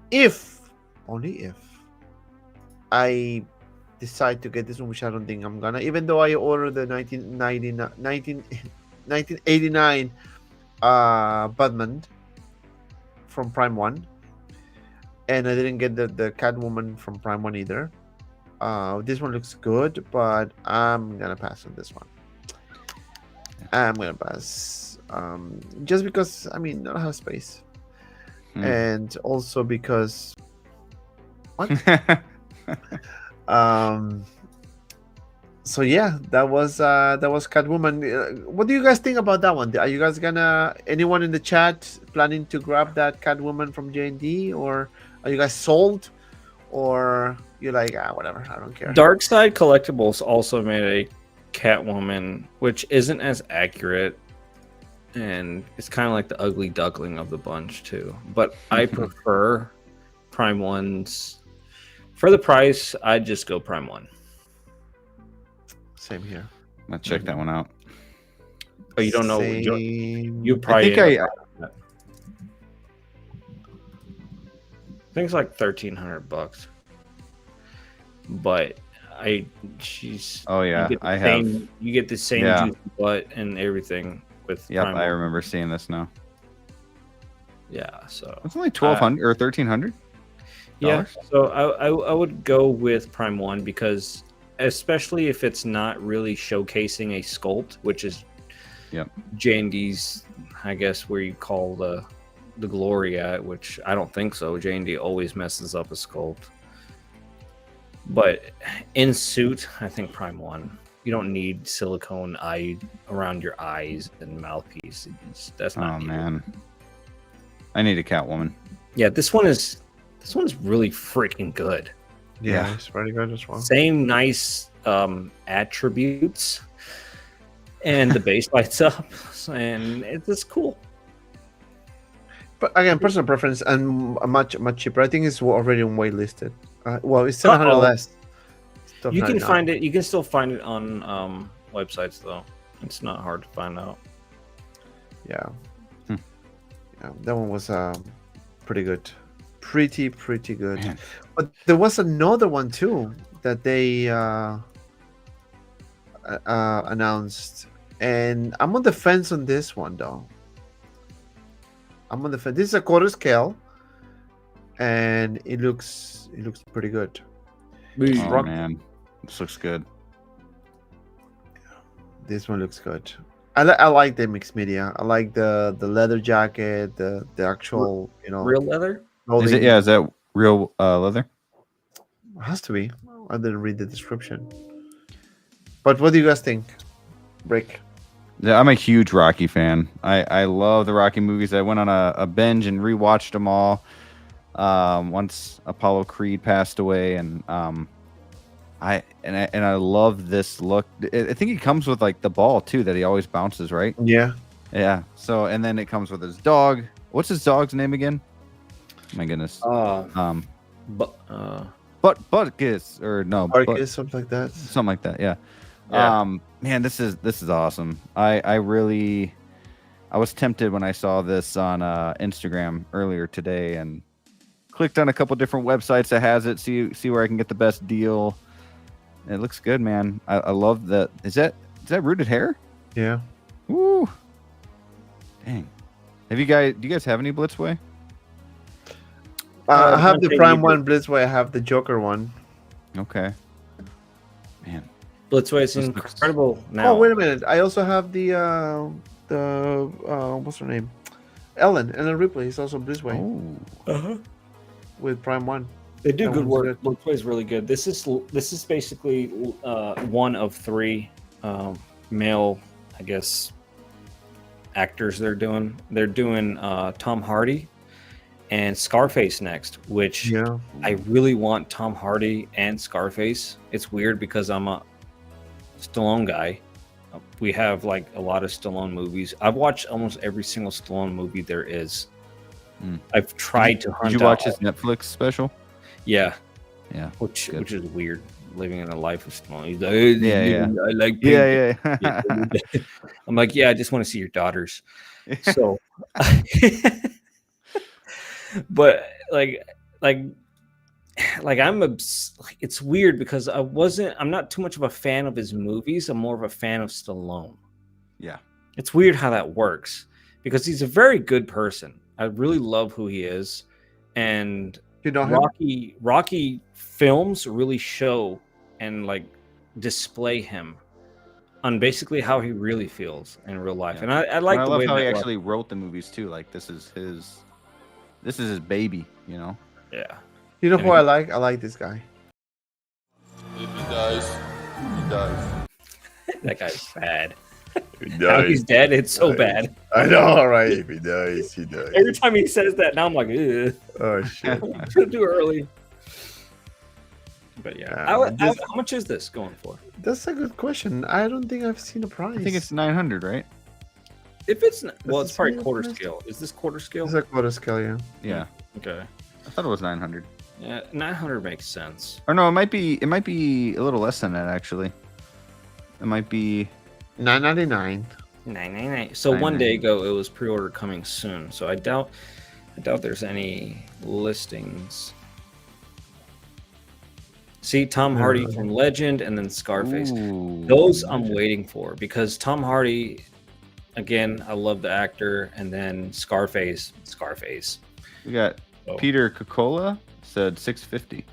only if I decide to get this one, which I don't think I'm gonna, even though I ordered the 1989 Batman from Prime 1, and I didn't get the Catwoman from Prime 1 either. This one looks good, but I'm gonna pass on this one. I'm gonna pass, just because I mean I don't have space, and also because what? So yeah, that was Catwoman. What do you guys think about that one? Are you guys anyone in the chat planning to grab that Catwoman from JND, or are you guys sold, or you're like whatever, I don't care? Dark Side Collectibles also made a Catwoman, which isn't as accurate, and it's kind of like the ugly duckling of the bunch too. But I prefer Prime 1's. For the price, I'd just go Prime 1. Same here. I'll check that one out. Oh, you don't know? Same. You probably. I think it's like $1,300, but she's. Oh yeah, I have. You get the same juicy butt and everything with. Yep, Prime I 1. remember seeing this now. Yeah, so it's only $1,200 or $1,300. Yeah, so I would go with Prime 1 because, especially if it's not really showcasing a sculpt, which is J&D's, I guess, where you call the glory at, which I don't think so. J&D always messes up a sculpt. But in suit, I think Prime 1. You don't need silicone eye around your eyes and mouthpiece. That's not needed. Man. I need a Catwoman. Yeah, this one's really freaking good. Yeah, it's pretty good as well. Same nice attributes, and the base lights up, and it's cool. But again, personal preference and much cheaper. I think it's already on waitlisted. Well, it's $700 less. You can find it. You can still find it on websites though. It's not hard to find out. Yeah. Yeah, that one was pretty good. Pretty good. Man. But there was another one too that they announced, and I'm on the fence on this one though. I'm on the fence. This is a quarter scale, and it looks pretty good. Oh man, this looks good. This one looks good. I like the mixed media. I like the leather jacket, the actual real leather. Is it? Yeah, is that real leather? It has to be. I didn't read the description. But what do you guys think, Brick? Yeah, I'm a huge Rocky fan. I love the Rocky movies. I went on a binge and rewatched them all. Once Apollo Creed passed away, and I love this look. I think it comes with like the ball too that he always bounces, right? Yeah. Yeah. So and then it comes with his dog. What's his dog's name again? My goodness. Butkus or no? Butkus, something like that. Something like that. Yeah. Yeah. Man, this is awesome. I was tempted when I saw this on Instagram earlier today and clicked on a couple different websites that has it. See where I can get the best deal. It looks good, man. I love that. Is that rooted hair? Yeah. Woo. Dang. Do you guys have any Blitzway? I have the Dante, Prime you one, Blitzway. I have the Joker one. Okay. Man. Blitzway is This looks- incredible now. Oh, wait a minute. I also have the what's her name? Ellen Ripley is also Blitzway Oh. with Prime one. They do That good one's work. Blitzway is really good. This is basically one of three male, I guess, actors they're doing. They're doing Tom Hardy and Scarface next, which Yeah. I really want Tom Hardy and Scarface. It's weird because I'm a Stallone guy. We have like a lot of Stallone movies. I've watched almost every single Stallone movie there is. I've tried to hunt. Did you watch out- his Netflix special? Yeah, Yeah. which Good. is weird. Living in a life of Stallone. He's like, "Hey, Yeah. I like Yeah, pink." yeah. I'm like, yeah, I just want to see your daughters. So, but like it's weird because I'm not too much of a fan of his movies. I'm more of a fan of Stallone. Yeah. It's weird how that works because he's a very good person. I really love who he is, and You know him? Rocky films really show and like display him on basically how he really feels in real life. Yeah. And I like I the love way how he that actually wrote the movies too. Like this is his baby, you know. yeah. You know And who he- I like? I like this guy. If he dies, he dies. That guy's bad. He Now he's dead. It's so Right. bad. I know, right? If he dies, he dies. Every time he says that, now I'm like, ugh. Oh shit! Too early. But yeah, Yeah, how much is this going for? That's a good question. I don't think I've seen a price. I think it's 900, right? If it's not, well, Does it's it probably say quarter price? scale. Is this quarter scale? It's a quarter scale, yeah. Yeah. Okay. I thought it was 900. Yeah, 900 makes sense. Or no, it might be a little less than that actually. It might be $9.99. 999. So one day ago, it was pre-order coming soon. So I doubt there's any listings. See, Tom Hardy from Legend and then Scarface. Ooh. Those I'm waiting for because Tom Hardy, again, I love the actor, and then Scarface. We got Oh. Peter Cocola said 650.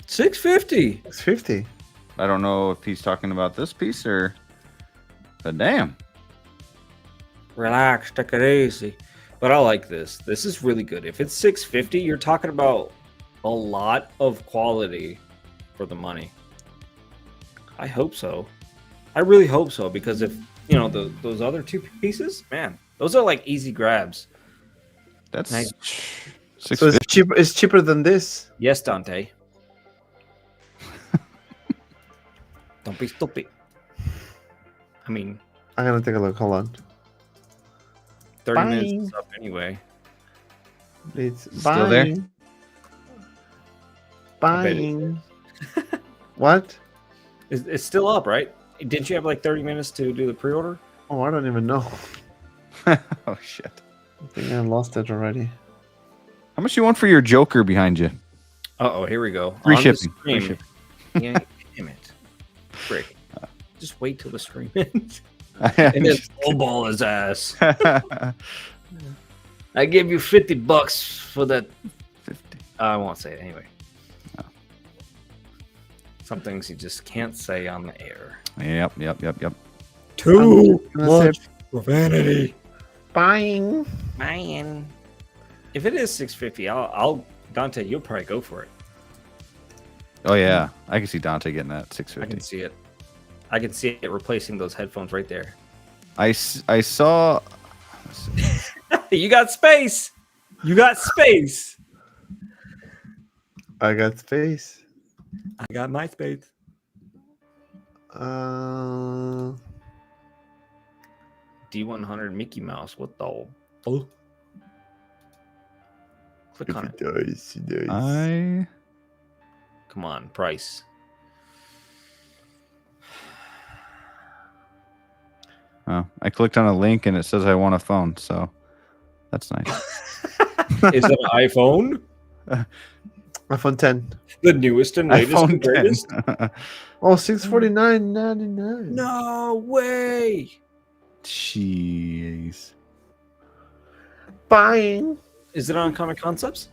650. It's 50. I don't know if he's talking about this piece or, but damn. Relax, take it easy. But I like this. This is really good. If it's 650, you're talking about a lot of quality for the money. I hope so. I really hope so because if those other two pieces, man, those are like easy grabs. That's Nice. So 650. it's cheaper than this. Yes, Dante. Don't be stupid. I mean, I'm gonna take a look. Hold on. 30 Bye. minutes is up anyway. It's Still there? Buying. What? It's still up, right? Didn't you have like 30 minutes to do the pre-order? Oh, I don't even know. Oh shit. I think I lost it already. How much you want for your Joker behind you? Uh-oh, here we go. Free On the shipping. Free stream- shipping. Yeah, damn it. Frick. Just wait till the stream ends. And then ball his ass. I give you $50 for that. 50. I won't say it anyway. Some things you just can't say on the air. Yep. Too I'm gonna say profanity. buying. Man. If it is 650, I'll Dante, you'll probably go for it. Oh yeah, I can see Dante getting that I 650. can see it. I can see it replacing those headphones right there. I saw. You got space. You got space. I got space. I got my space. D100 Mickey Mouse. What the? Oh. Click If on he it. dies, he dies. Come on, price. Oh, I clicked on a link and it says I want a phone, so that's nice. Is it an iPhone? iPhone 10. The newest and latest and iPhone greatest? 10. Oh, $649.99. No way. Jeez. Buying. Is it on Comic Concepts?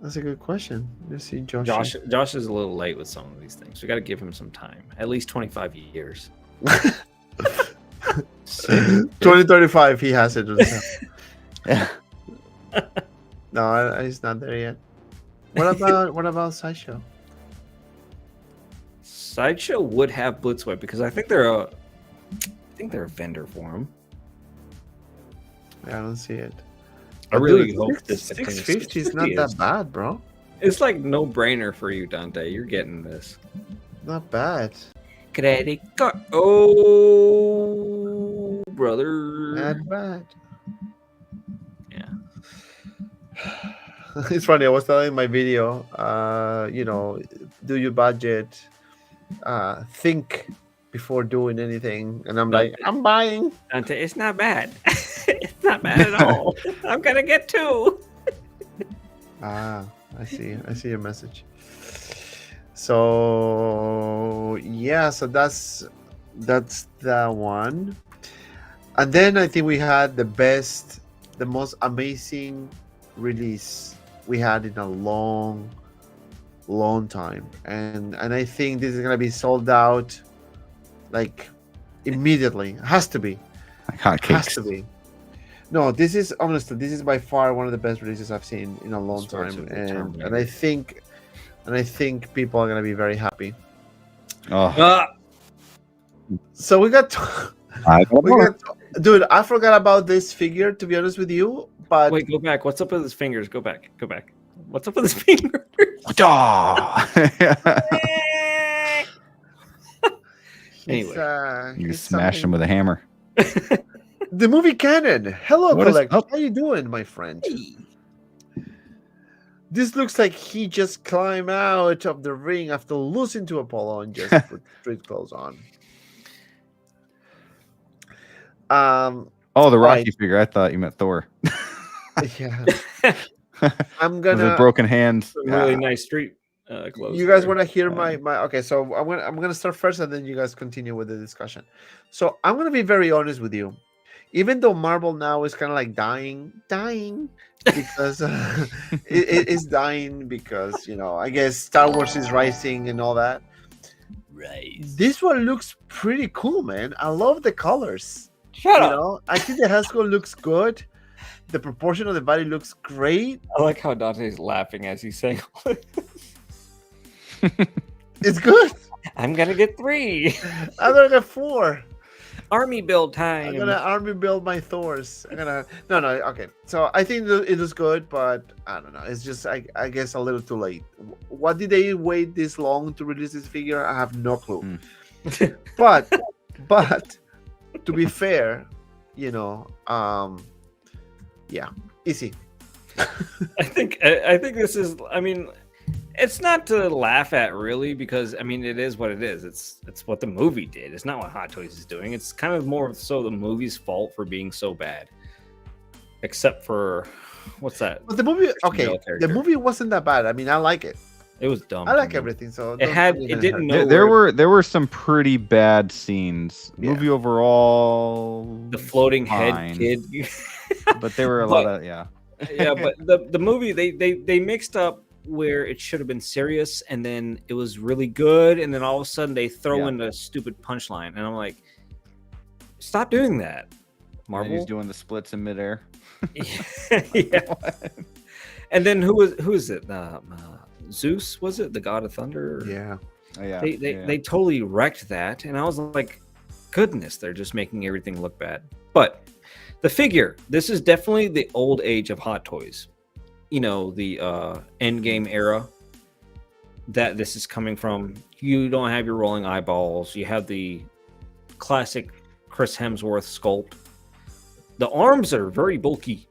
That's a good question. Let's see, Josh. Josh is a little late with some of these things. We got to give him some time. At least 25 years. 2035, he has it. Yeah. No, he's not there yet. What about Sideshow? Sideshow would have blitzway because I think they're a vendor for him. I don't see it. I really hope this 650 is not that bad, bro. It's like no brainer for you, Dante. You're getting this. Not bad. Credit card. Oh, brother. Not bad. Yeah. It's funny. I was telling my video, do your budget, think before doing anything, and I'm like, I'm buying. Dante, it's not bad. It's not bad at all. I'm gonna get two. I see your message. So yeah, so that's that one. And then I think we had the most amazing release we had in a long time. And I think this is gonna be sold out like immediately. Has to be. Hotcakes. Has to be. No, this is honestly, this is by far one of the best releases I've seen in a long time, and I think people are gonna be very happy. Oh, So we got, dude. I forgot about this figure, to be honest with you. But Wait, go back. What's up with his fingers? Go back. What's up with his fingers? anyway, you smash him with a hammer. The movie canon. Hello, What is Collector. up? How you doing, my friend? This looks like he just climbed out of the ring after losing to Apollo and just put street clothes on. Oh, the Rocky figure. I thought you meant Thor. Yeah. With the broken hands. Really nice street clothes. You guys want to hear my okay? So I'm gonna start first, and then you guys continue with the discussion. So I'm gonna be very honest with you. Even though Marvel now is kind of like dying because it is dying because I guess Star Wars is rising and all that. Right. This one looks pretty cool, man. I love the colors. Shut up. I think the Haskell looks good. The proportion of the body looks great. I like how Dante's laughing as he's saying, It's good. I'm gonna get 3. I'm gonna get 4. Army build time. I'm gonna army build my Thors. No, okay. So I think it is good, but I don't know. It's just I guess a little too late. What did they wait this long to release this figure? I have no clue. But to be fair, yeah, easy. I think this is. I mean, it's not to laugh at really because it is what it is. It's what the movie did. It's not what Hot Toys is doing. It's kind of more so the movie's fault for being so bad. Except for what's that? But the movie, okay, the movie wasn't that bad. I like it. It was dumb. I like everything. So it didn't know there were some pretty bad scenes. Yeah. Movie overall, the floating fine. head kid. But there were a lot of yeah, but the movie they mixed up where it should have been serious and then it was really good and then all of a sudden they throw in a stupid punchline and I'm like, stop doing that, Marvel. And he's doing the splits in midair. Yeah. And then who is it? Zeus, was it the god of thunder? Yeah. Oh, yeah. They totally wrecked that and I was like, goodness, they're just making everything look bad. But the figure, this is definitely the old age of Hot Toys. The Endgame era that this is coming from. You don't have your rolling eyeballs. You have the classic Chris Hemsworth sculpt. The arms are very bulky.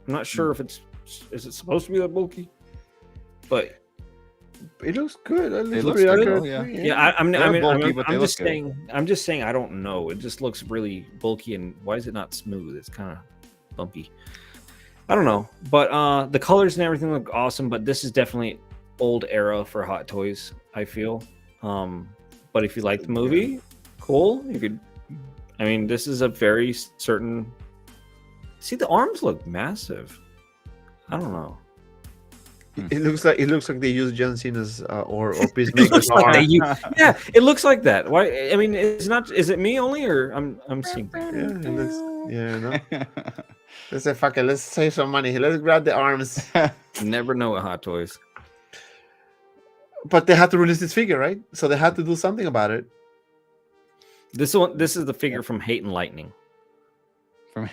I'm not sure if is it supposed to be that bulky, but it looks good. It looks good. Yeah. I'm just good. saying. I'm just saying. I don't know. It just looks really bulky, and why is it not smooth? It's kind of bumpy. I don't know, but the colors and everything look awesome. But this is definitely old era for Hot Toys, I feel. But if you like the movie, cool. You could I mean, this is a very certain. See, the arms look massive. I don't know. It looks like they use John Cena's or It Peacemaker's looks like they arm. yeah, it looks like that. Why? I mean, it's not. Is it me only, or I'm seeing? Yeah, it looks. Yeah, no. Let's say fuck it. Let's save some money. Let's grab the arms. Never know with Hot Toys. But they had to release this figure, right? So they had to do something about it. This is the figure from Hate and Lightning. From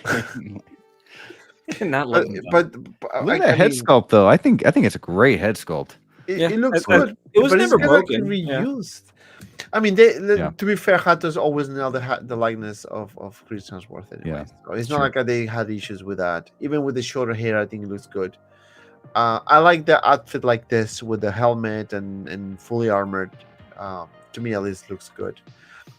Not But, looking. but, Look at that head sculpt, though. I think it's a great head sculpt. Yeah, it looks I- good. it was but never it's kinda like broken. Yeah. reused. I mean, to be fair, Hattos always nail the likeness of Chris Hemsworth anyway. Yeah, So it's true. not like they had issues with that. Even with the shorter hair, I think it looks good. I like the outfit like this with the helmet and fully armored. To me, at least, looks good.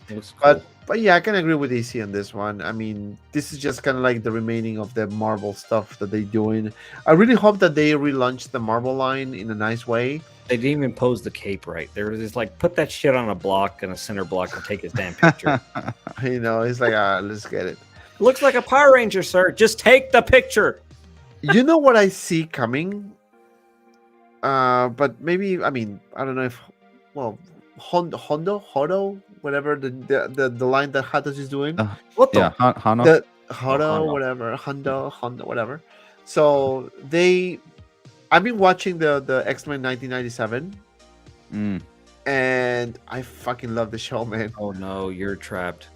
Looks cool. But yeah, I can agree with AC on this one. I mean, this is just kind of like the remaining of the Marvel stuff that they're doing. I really hope that they relaunch the Marvel line in a nice way. They didn't even pose the cape right. They were just like, put that shit on a block and a center block and take his damn picture. You know, it's like, let's get it. Looks like a Power Ranger, sir. Just take the picture. You know what I see coming? But maybe, I mean, I don't know if, well, Hondo, whatever the line that Hattos is doing. What the? Yeah, Hano. The Hondo. Hondo, whatever. So I've been watching the X-Men 1997, and I fucking love the show, man. Oh no, you're trapped.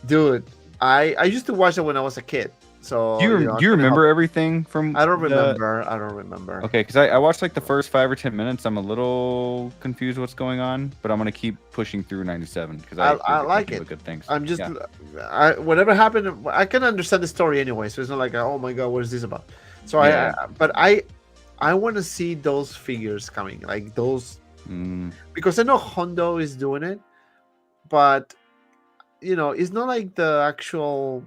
Dude, I used to watch it when I was a kid. So Do you remember everything from? I don't the- remember. I don't remember. Okay, because I watched like the first 5 or 10 minutes. I'm a little confused what's going on, but I'm gonna keep pushing through 97 because I like nothing it. but good things. I'm just, Yeah. whatever happened, I can understand the story anyway. So it's not like, oh my god, what is this about? So Yeah. I want to see those figures coming, like those, Mm, because I know Hondo is doing it, but you know, it's not like the actual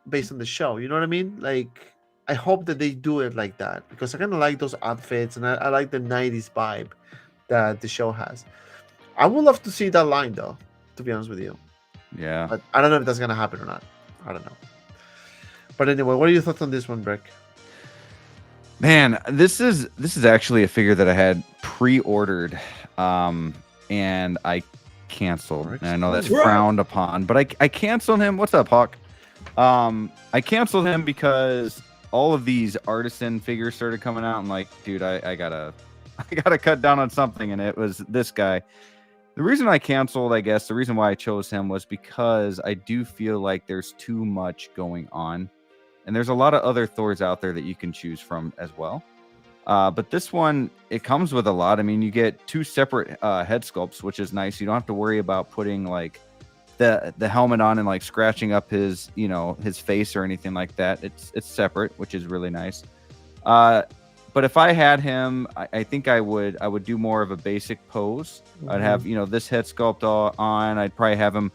based on the show. You know what I mean? Like, I hope that they do it like that because I kind of like those outfits and I like the 90s vibe that the show has. I would love to see that line though, to be honest with you. yeah. But I don't know if that's gonna happen or not. I don't know. But anyway, what are your thoughts on this one, Breck? Man, this is actually a figure that I had pre-ordered, and I canceled. And I know that's Right. frowned upon, but I canceled him. What's up, Hawk? I canceled him because all of these artisan figures started coming out. I'm like, dude, I gotta cut down on something, and it was this guy. The reason I canceled, I guess, the reason why I chose him was because I do feel like there's too much going on. And there's a lot of other Thors out there that you can choose from as well. But this one, it comes with a lot. I mean, you get 2 separate head sculpts, which is nice. You don't have to worry about putting like the helmet on and like scratching up his, you know, his face or anything like that. It's separate, which is really nice. But if I had him, I think I would do more of a basic pose. I'd have, you know, this head sculpt on. I'd probably have him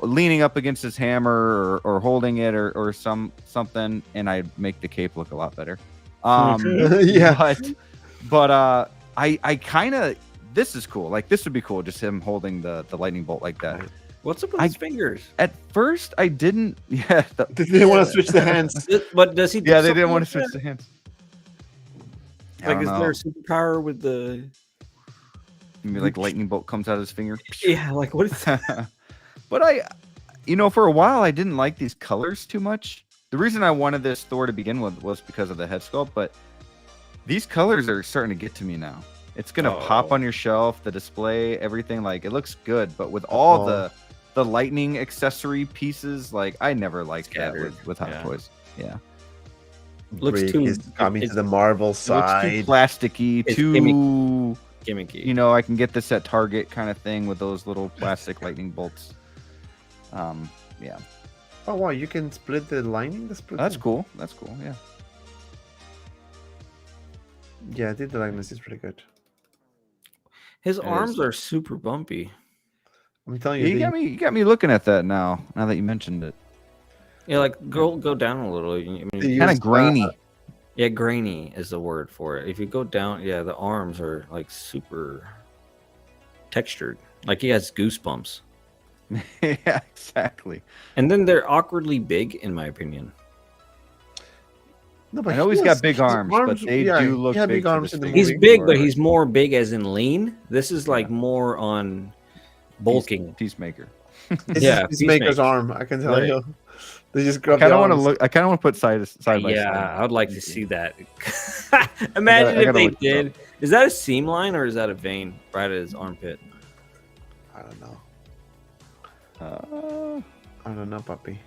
leaning up against his hammer or holding it or something, and I'd make the cape look a lot better. Yeah. But I kind of, this is cool. Like, this would be cool, just him holding the lightning bolt like that. What's up with his fingers? At first, I didn't. Yeah, They didn't want to switch the hands. But does he? do yeah, they something didn't want like to switch that? the hands. I Like, don't is know. there a superpower with the? Maybe like lightning bolt comes out of his finger. Yeah, like what is that? But you know, for a while I didn't like these colors too much. The reason I wanted this Thor to begin with was because of the head sculpt, but these colors are starting to get to me now. It's gonna pop on your shelf, the display, everything. Like, it looks good, but with all the lightning accessory pieces, like, I never liked that with Hot Toys. Yeah, Looks Break too- is coming to the Marvel it looks too side. plasticky, It's too Gimmicky. you know, I can get this at Target kind of thing with those little plastic lightning bolts. Yeah, Oh wow, you can split the lining. That's pretty that's cool. cool. That's cool. Yeah. Yeah, I think the likeness is pretty good. His It arms is. are super bumpy. I'm telling You you, got me looking at that now. Now that you mentioned it, Yeah, like go down a little. I mean, They kind of use, grainy. yeah, grainy is the word for it. If you go down, yeah, the arms are like super textured. Like he has goosebumps. Yeah, exactly. And then they're awkwardly big, in my opinion. No, I know he's got has- big his arms, but they do look he had big big for arms this in the figure. He's movie. big, but Right. he's more big as in lean. This is like more on bulking. Peacemaker. This Yeah, is Peacemaker's Peacemaker. arm. I can tell Right. you. They just I grab kind the of want to arms. look. I kind of want to put side by side. Yeah, I would like to see that. Imagine I if gotta they look this up. did. Is that a seam line or is that a vein right at his armpit? I don't know. Uh, I don't know, puppy.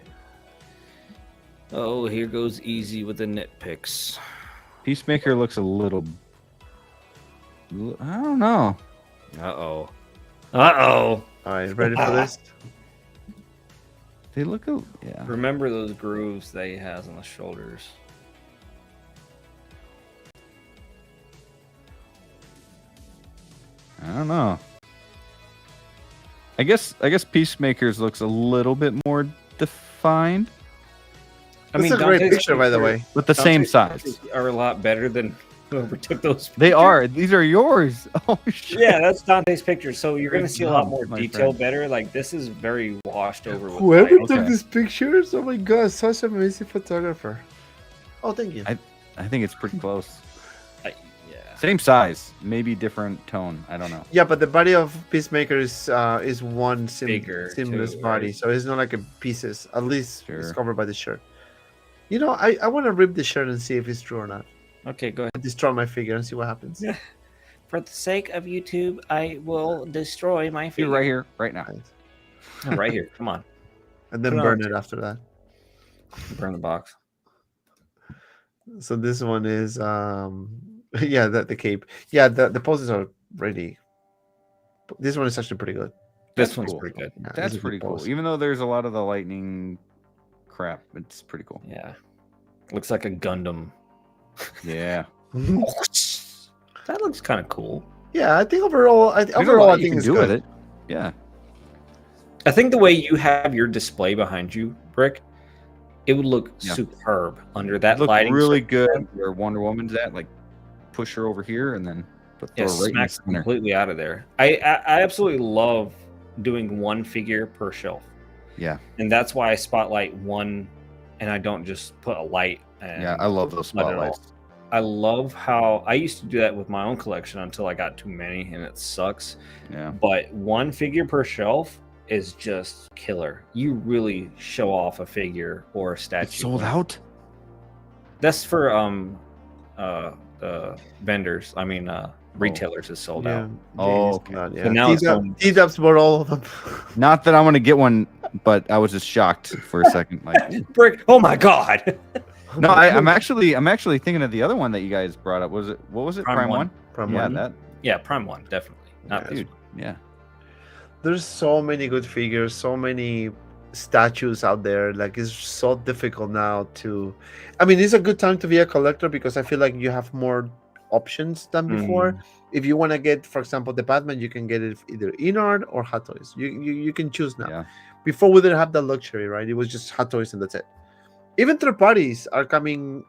Oh, here goes Easy with the nitpicks. Peacemaker looks a little. I don't know. Uh-oh. Uh-oh. All right, ready for this? They look. Yeah. Remember those grooves that he has on the shoulders. I don't know. I guess Peacemaker's looks a little bit more defined, This is a great picture, by the way. but the same size. Dante's are a lot better than whoever took those. They pictures. are. These are yours. Oh shit. Yeah, that's Dante's picture. So you're gonna Good see a lot job, more my detail friend. better. Like this is very washed over with Whoever light. took Okay. these pictures, oh my god, such an amazing photographer. Oh, thank you. I think it's pretty close. Yeah. Same size, maybe different tone. I don't know. Yeah, but the body of Peacemaker is one Bigger, seamless too, body, right? so it's not like a pieces. At least it's Sure. covered by the shirt. You know, I want to rip the shirt and see if it's true or not. Okay, go ahead. Destroy my figure and see what happens. Yeah. For the sake of YouTube, I will destroy my You're figure. right here, right now. Right. Right here. Come on. And then Put it burn on. it after that. Burn the box. So this one is yeah, the cape. Yeah, the poses are really. This one is actually pretty good. This That's one's cool. pretty good. Yeah, That's this is a pretty good cool. pose. Even though there's a lot of the lightning crap, it's pretty cool. Yeah. Looks like a Gundam. Yeah. That looks kind of cool. Yeah, I think overall, There's a overall, lot I you think can it's do good. with it. Yeah. I think the way you have your display behind you, Brick, it would look Yeah. superb under That that looked lighting. really good where Wonder Woman's at. Like, push her over here and then put Yeah, Thor right in the smacks center. completely out of there. I absolutely love doing one figure per shelf, Yeah. and that's why I spotlight one, and I don't just put a light. And Yeah, I love those let it all. spotlights. I love how I used to do that with my own collection until I got too many, and it sucks. Yeah. But one figure per shelf is just killer. You really show off a figure or a statue. It's sold out? That's for vendors. I mean retailers is sold Yeah. out. Oh, Jeez, God, So yeah. now it's on- T-dubs bought all of them. Not that I'm going to get one, but I was just shocked for a second. Like, Brick. Oh my god. no, I'm actually thinking of the other one that you guys brought up. What was it? Prime Prime One. One? From Yeah, one. that Yeah, Prime One, definitely. Not Yeah, this dude. Yeah. There's so many good figures, so many statues out there. Like it's so difficult now to. I mean, it's a good time to be a collector because I feel like you have more options than before. If you want to get, for example, the Batman, you can get it either InArt or Hot Toys. You can choose now. Yeah. Before we didn't have that luxury, right? It was just Hot Toys and that's it. Even third parties are coming,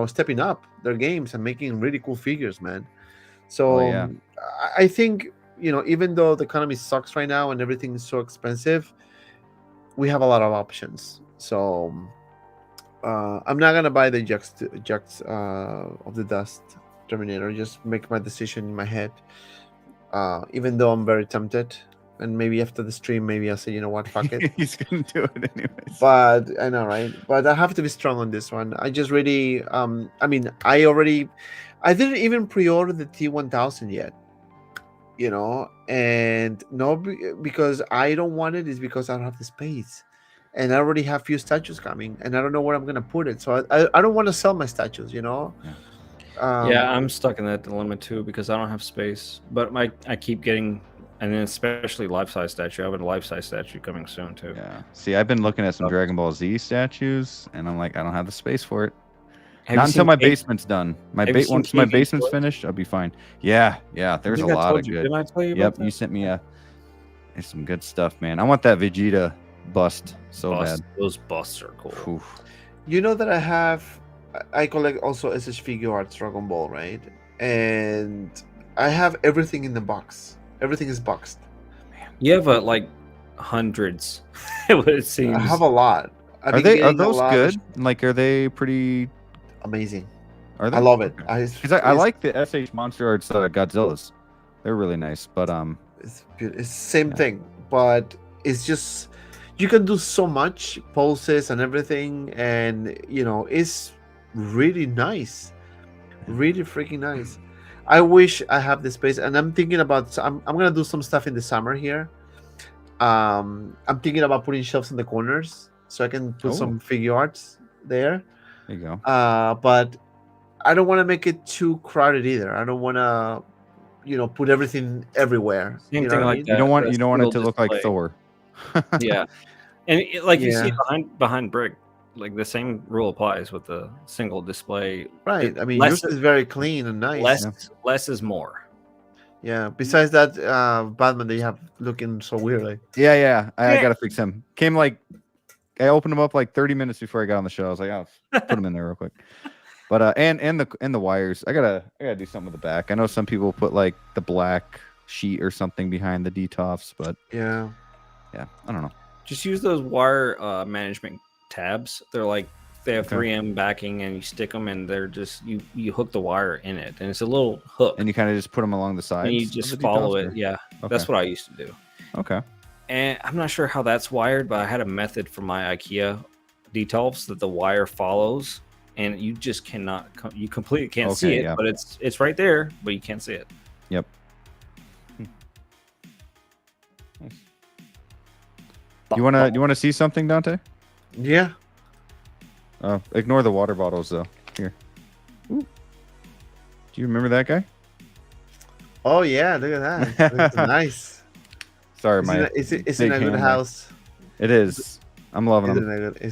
stepping up their games and making really cool figures, man. So Oh, yeah. I think, even though the economy sucks right now and everything is so expensive, we have a lot of options. So I'm not gonna buy the Jux of the Dust Terminator. Just make my decision in my head. Even though I'm very tempted, and maybe after the stream, maybe I'll say, you know what, fuck it. He's going to do it anyways. But I know, right? But I have to be strong on this one. I just really, I mean, I didn't even pre-order the T1000 yet, and no, because I don't want it. Is because I don't have the space, and I already have few statues coming, and I don't know where I'm gonna put it. So I don't want to sell my statues, Yeah, I'm stuck in that dilemma too because I don't have space. But I keep getting, and then especially life-size statue. I have a life-size statue coming soon too. Yeah. See, I've been looking at some Dragon Ball Z statues, and I'm like, I don't have the space for it. Have Not you until seen my Kate- basement's done. have you seen Once my KV basement's toys? finished, I'll be fine. Yeah. There's I a think I lot told of you. good. Didn't I tell you Yep, about you sent me there's some good stuff, man. I want that Vegeta bust so Busts. bad. Those busts are cool. Oof. You know that I collect also SS Figure Arts Dragon Ball, right? And I have everything in the box. Everything is boxed. You have a hundreds. It seems. I have a lot. I've Are been they? Are getting a those lot of good? Like, are they pretty? amazing. Are they? I love it. Okay. 'Cause I like the SH Monster Arts Godzillas. They're really nice, but it's same Yeah. thing, but it's just you can do so much poses and everything, and it's really nice, really freaking nice. I wish I have the space, and I'm thinking about. I'm gonna do some stuff in the summer here. I'm thinking about putting shelves in the corners so I can put Oh. some figure arts there. there you go. But I don't want to make it too crowded either. I don't want to, put everything everywhere. Same you know thing what I like mean? that. You don't want the it to single look like display. Thor. Yeah, and like you see Yeah. behind Brick, like the same rule applies with the single display. Right. I mean, less yours is very clean and nice. Less is more. Yeah. Besides that, Batman that you have looking so weirdly. Yeah. I gotta fix him. I opened him up like 30 minutes before I got on the show. I was like, oh, put him in there real quick. But and the wires. I gotta do something with the back. I know some people put like the black sheet or something behind the DTOFs, but Yeah. I don't know. Just use those wire management tabs. They have Okay. 3M backing, and you stick them, and they're just you hook the wire in it, and it's a little hook, And you kind of just put them along the sides. and you of just the follow DTOFs, it. or- Yeah, Okay. that's what I used to do. Okay. And I'm not sure how that's wired, but I had a method for my IKEA DTOFs that the wire follows, and you just cannot. You completely can't see Okay, it, yeah. but it's right there, but you can't see it. Yep. You wanna see something, Dante? Yeah. Ignore the water bottles though. Here. Ooh. Do you remember that guy? Oh yeah. Look at that. Looks nice. Sorry, It's in big a good hand there. house. It is. I'm loving It's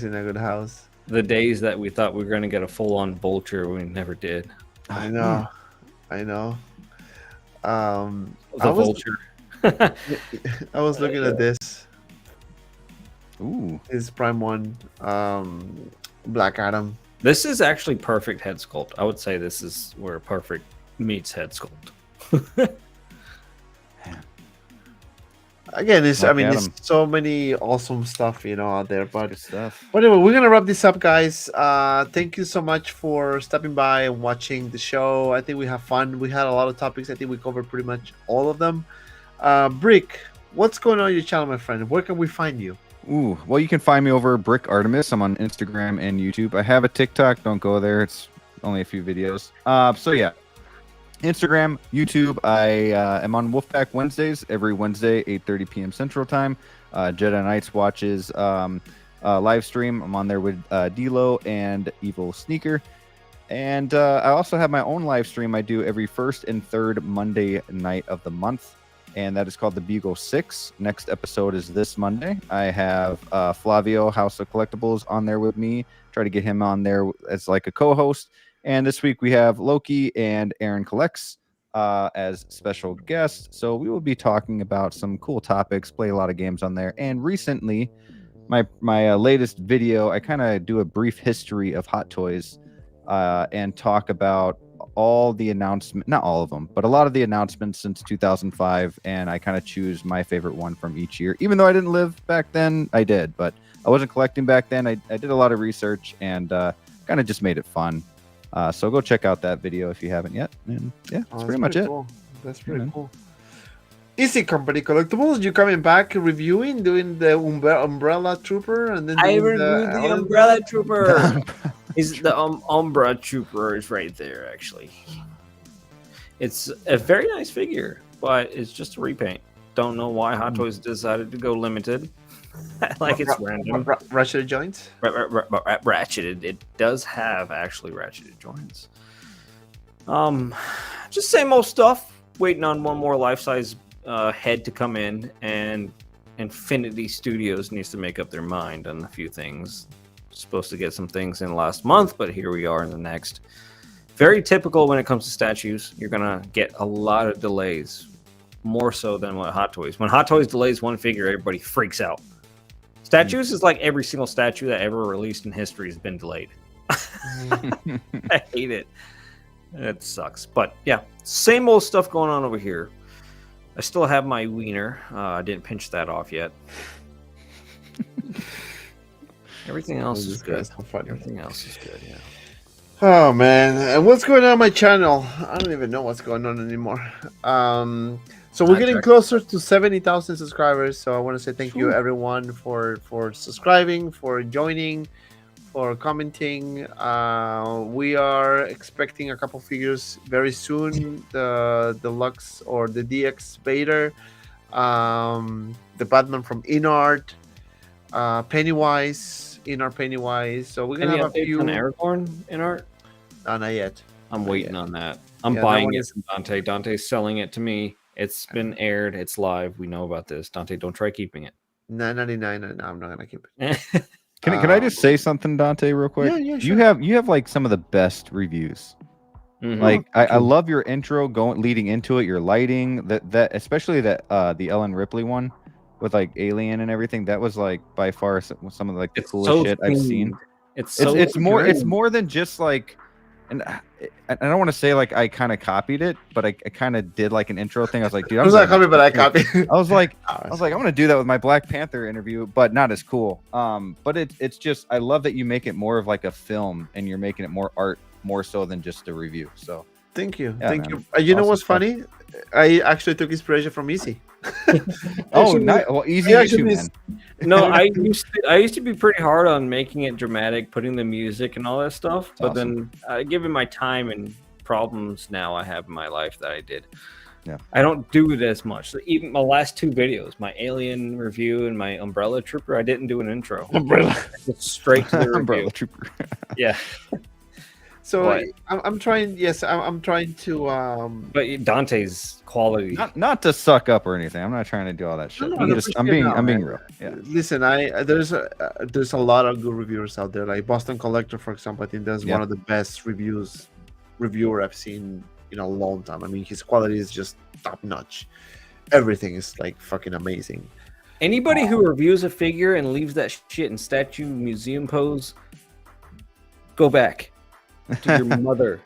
them. in a good house. The days that we thought we were going to get a full-on vulture, we never did. I know. I know. The I was vulture. I was looking at this. Ooh. Is Prime One, Black Adam. This is actually perfect head sculpt. I would say this is where perfect meets head sculpt. Again, it's Black there's Adam. so many awesome stuff out there. But Good stuff. anyway, we're gonna wrap this up, guys. Thank you so much for stopping by and watching the show. I think we have fun. We had a lot of topics. I think we covered pretty much all of them. Brick, what's going on your channel, my friend? Where can we find you? Ooh, well, you can find me over Brick Artemis. I'm on Instagram and YouTube. I have a TikTok. Don't go there. It's only a few videos. So yeah, Instagram, YouTube. I am on Wolfpack Wednesdays every Wednesday, 8:30 p.m. Central Time. Jedi Knights watches live stream. I'm on there with D-Lo and Evil Sneaker. And I also have my own live stream I do every first and third Monday night of the month. And that is called the Bugle 6. Next episode is this Monday. I have Flavio, House of Collectibles, on there with me. Try to get him on there as like a co-host. And this week we have Loki and Aaron Collects as special guests. So we will be talking about some cool topics, play a lot of games on there. And recently, my latest video, I kind of do a brief history of Hot Toys and talk about all the announcements, not all of them, but a lot of the announcements since 2005, and I kind of choose my favorite one from each year. Even though I didn't live back then, I did, but I wasn't collecting back then. I did a lot of research and kind of just made it fun. So go check out that video if you haven't yet. And yeah, that's pretty much it. Cool. That's pretty man. cool. Easy Company Collectibles, you coming back reviewing, doing the Umbrella Trooper, and then I doing reviewed the Alien- Umbrella Trooper. Is the Umbra Trooper is right there, actually. It's a very nice figure, but it's just a repaint. Don't know why Hot Toys decided to go limited. Like it's random. Ratchet joints. Ratcheted. It does have actually ratcheted joints. Just same old stuff. Waiting on one more life-size head to come in, and Infinity Studios needs to make up their mind on a few things. Supposed to get some things in last month, but here we are in the next. Very typical when it comes to statues. You're gonna get a lot of delays, more so than what Hot Toys. When Hot Toys delays one figure, everybody freaks out. Statues is like every single statue that ever released in history has been delayed. I hate it. It sucks. But yeah, same old stuff going on over here. I still have my wiener. I didn't pinch that off yet. Everything else is good. Everything else is good, yeah. Oh man, and what's going on my channel? I don't even know what's going on anymore. So we're getting closer to 70,000 subscribers. So I want to say thank you everyone for subscribing, for joining, for commenting. We are expecting a couple figures very soon. The Deluxe or the DX Vader, the Batman from InArt, Pennywise, InArt Pennywise. So we're gonna have a few. On Aragorn InArt? Not yet. I'm waiting on that. I'm Yeah, buying that it one from Dante. Dante's selling it to me. It's been aired. It's live. We know about this. Dante, don't try keeping it. $9.99, and I'm not gonna keep it. Can I just say something, Dante, real quick? Yeah, You have like some of the best reviews. Mhm. Like I love your intro leading into it, your lighting, that especially that the Ellen Ripley one with like Alien and everything. That was like by far some of like the It's coolest so shit I've seen. themed. It's It's more than just like, and I don't want to say like I kind of copied it, but I kind of did like an intro thing. I was like, dude, I was not coming, but I copied. I was like, I want to do that with my Black Panther interview, but not as cool. But it's just, I love that you make it more of like a film, and you're making it more art, more so than just a review. So Thank you, Yeah, thank man. you. You know Awesome what's stuff. funny? I actually took inspiration from Easy. oh, nice. Well, easy I YouTube, actually- man. No, I used to be pretty hard on making it dramatic, putting the music and all that stuff. But awesome. then, given my time and problems now I have in my life that I did, Yeah. I don't do it as much. So even my last two videos, my Alien review and my Umbrella Trooper, I didn't do an intro. Umbrella. Just straight to the review. Umbrella Trooper. Yeah, So What? I'm trying. Yes, I'm trying to. but Dante's quality. Not to suck up or anything. I'm not trying to do all that shit. no, I'm no, just, appreciate it now, I'm being man. real. Yeah. Listen, there's a lot of good reviewers out there. Like Boston Collector, for example, I think that's Yeah. one of the best reviewer I've seen in a long time. I mean, his quality is just top notch. Everything is like fucking amazing. Anybody who reviews a figure and leaves that shit in statue museum pose, go back to your mother.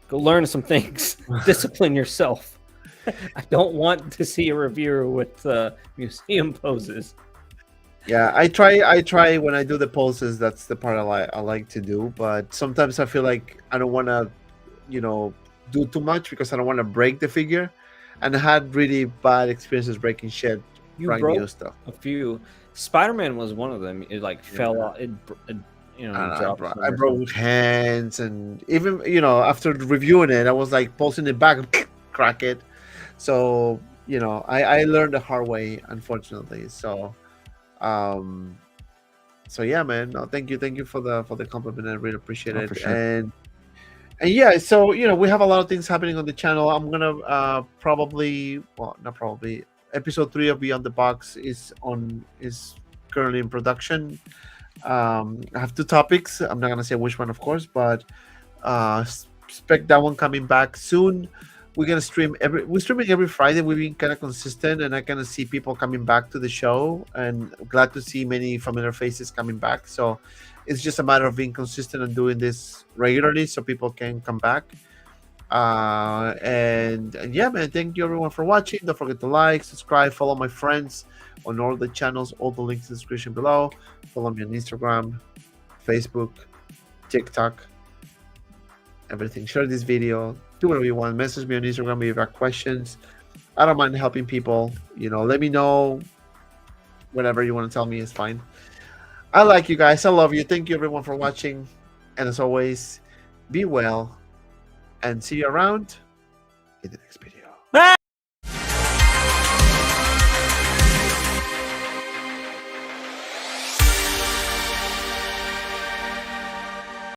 Go learn some things. Discipline yourself. I don't want to see a reviewer with museum poses. Yeah, I try when I do the poses. That's the part I like to do. But sometimes I feel like I don't want to, do too much because I don't want to break the figure. And I had really bad experiences breaking shit. You brand new broke stuff. a few. Spider-Man was one of them. It like fell out. It dropped. I broke hands, and even after reviewing it, I was like pulsing it back, crack it. So I learned the hard way, unfortunately. So, yeah, man. No, thank you for the compliment. I really appreciate it. For sure. And yeah, so we have a lot of things happening on the channel. I'm gonna not probably. Episode 3 of Beyond the Box is currently in production. I have 2 topics. I'm not gonna say which one, of course, but expect that one coming back soon. We're streaming every Friday. We've been kind of consistent, and I kind of see people coming back to the show, and glad to see many familiar faces coming back. So it's just a matter of being consistent and doing this regularly, so people can come back. And yeah, man, thank you everyone for watching. Don't forget to like, subscribe, follow my friends on all the channels, all the links in the description below. Follow me on Instagram, Facebook, TikTok, everything. Share this video, do whatever you want. Message me on Instagram if you have questions. I don't mind helping people. Let me know whatever you want to tell me is fine. I like you guys. I love you. Thank you everyone for watching, and as always, be well, and see you around in the next video.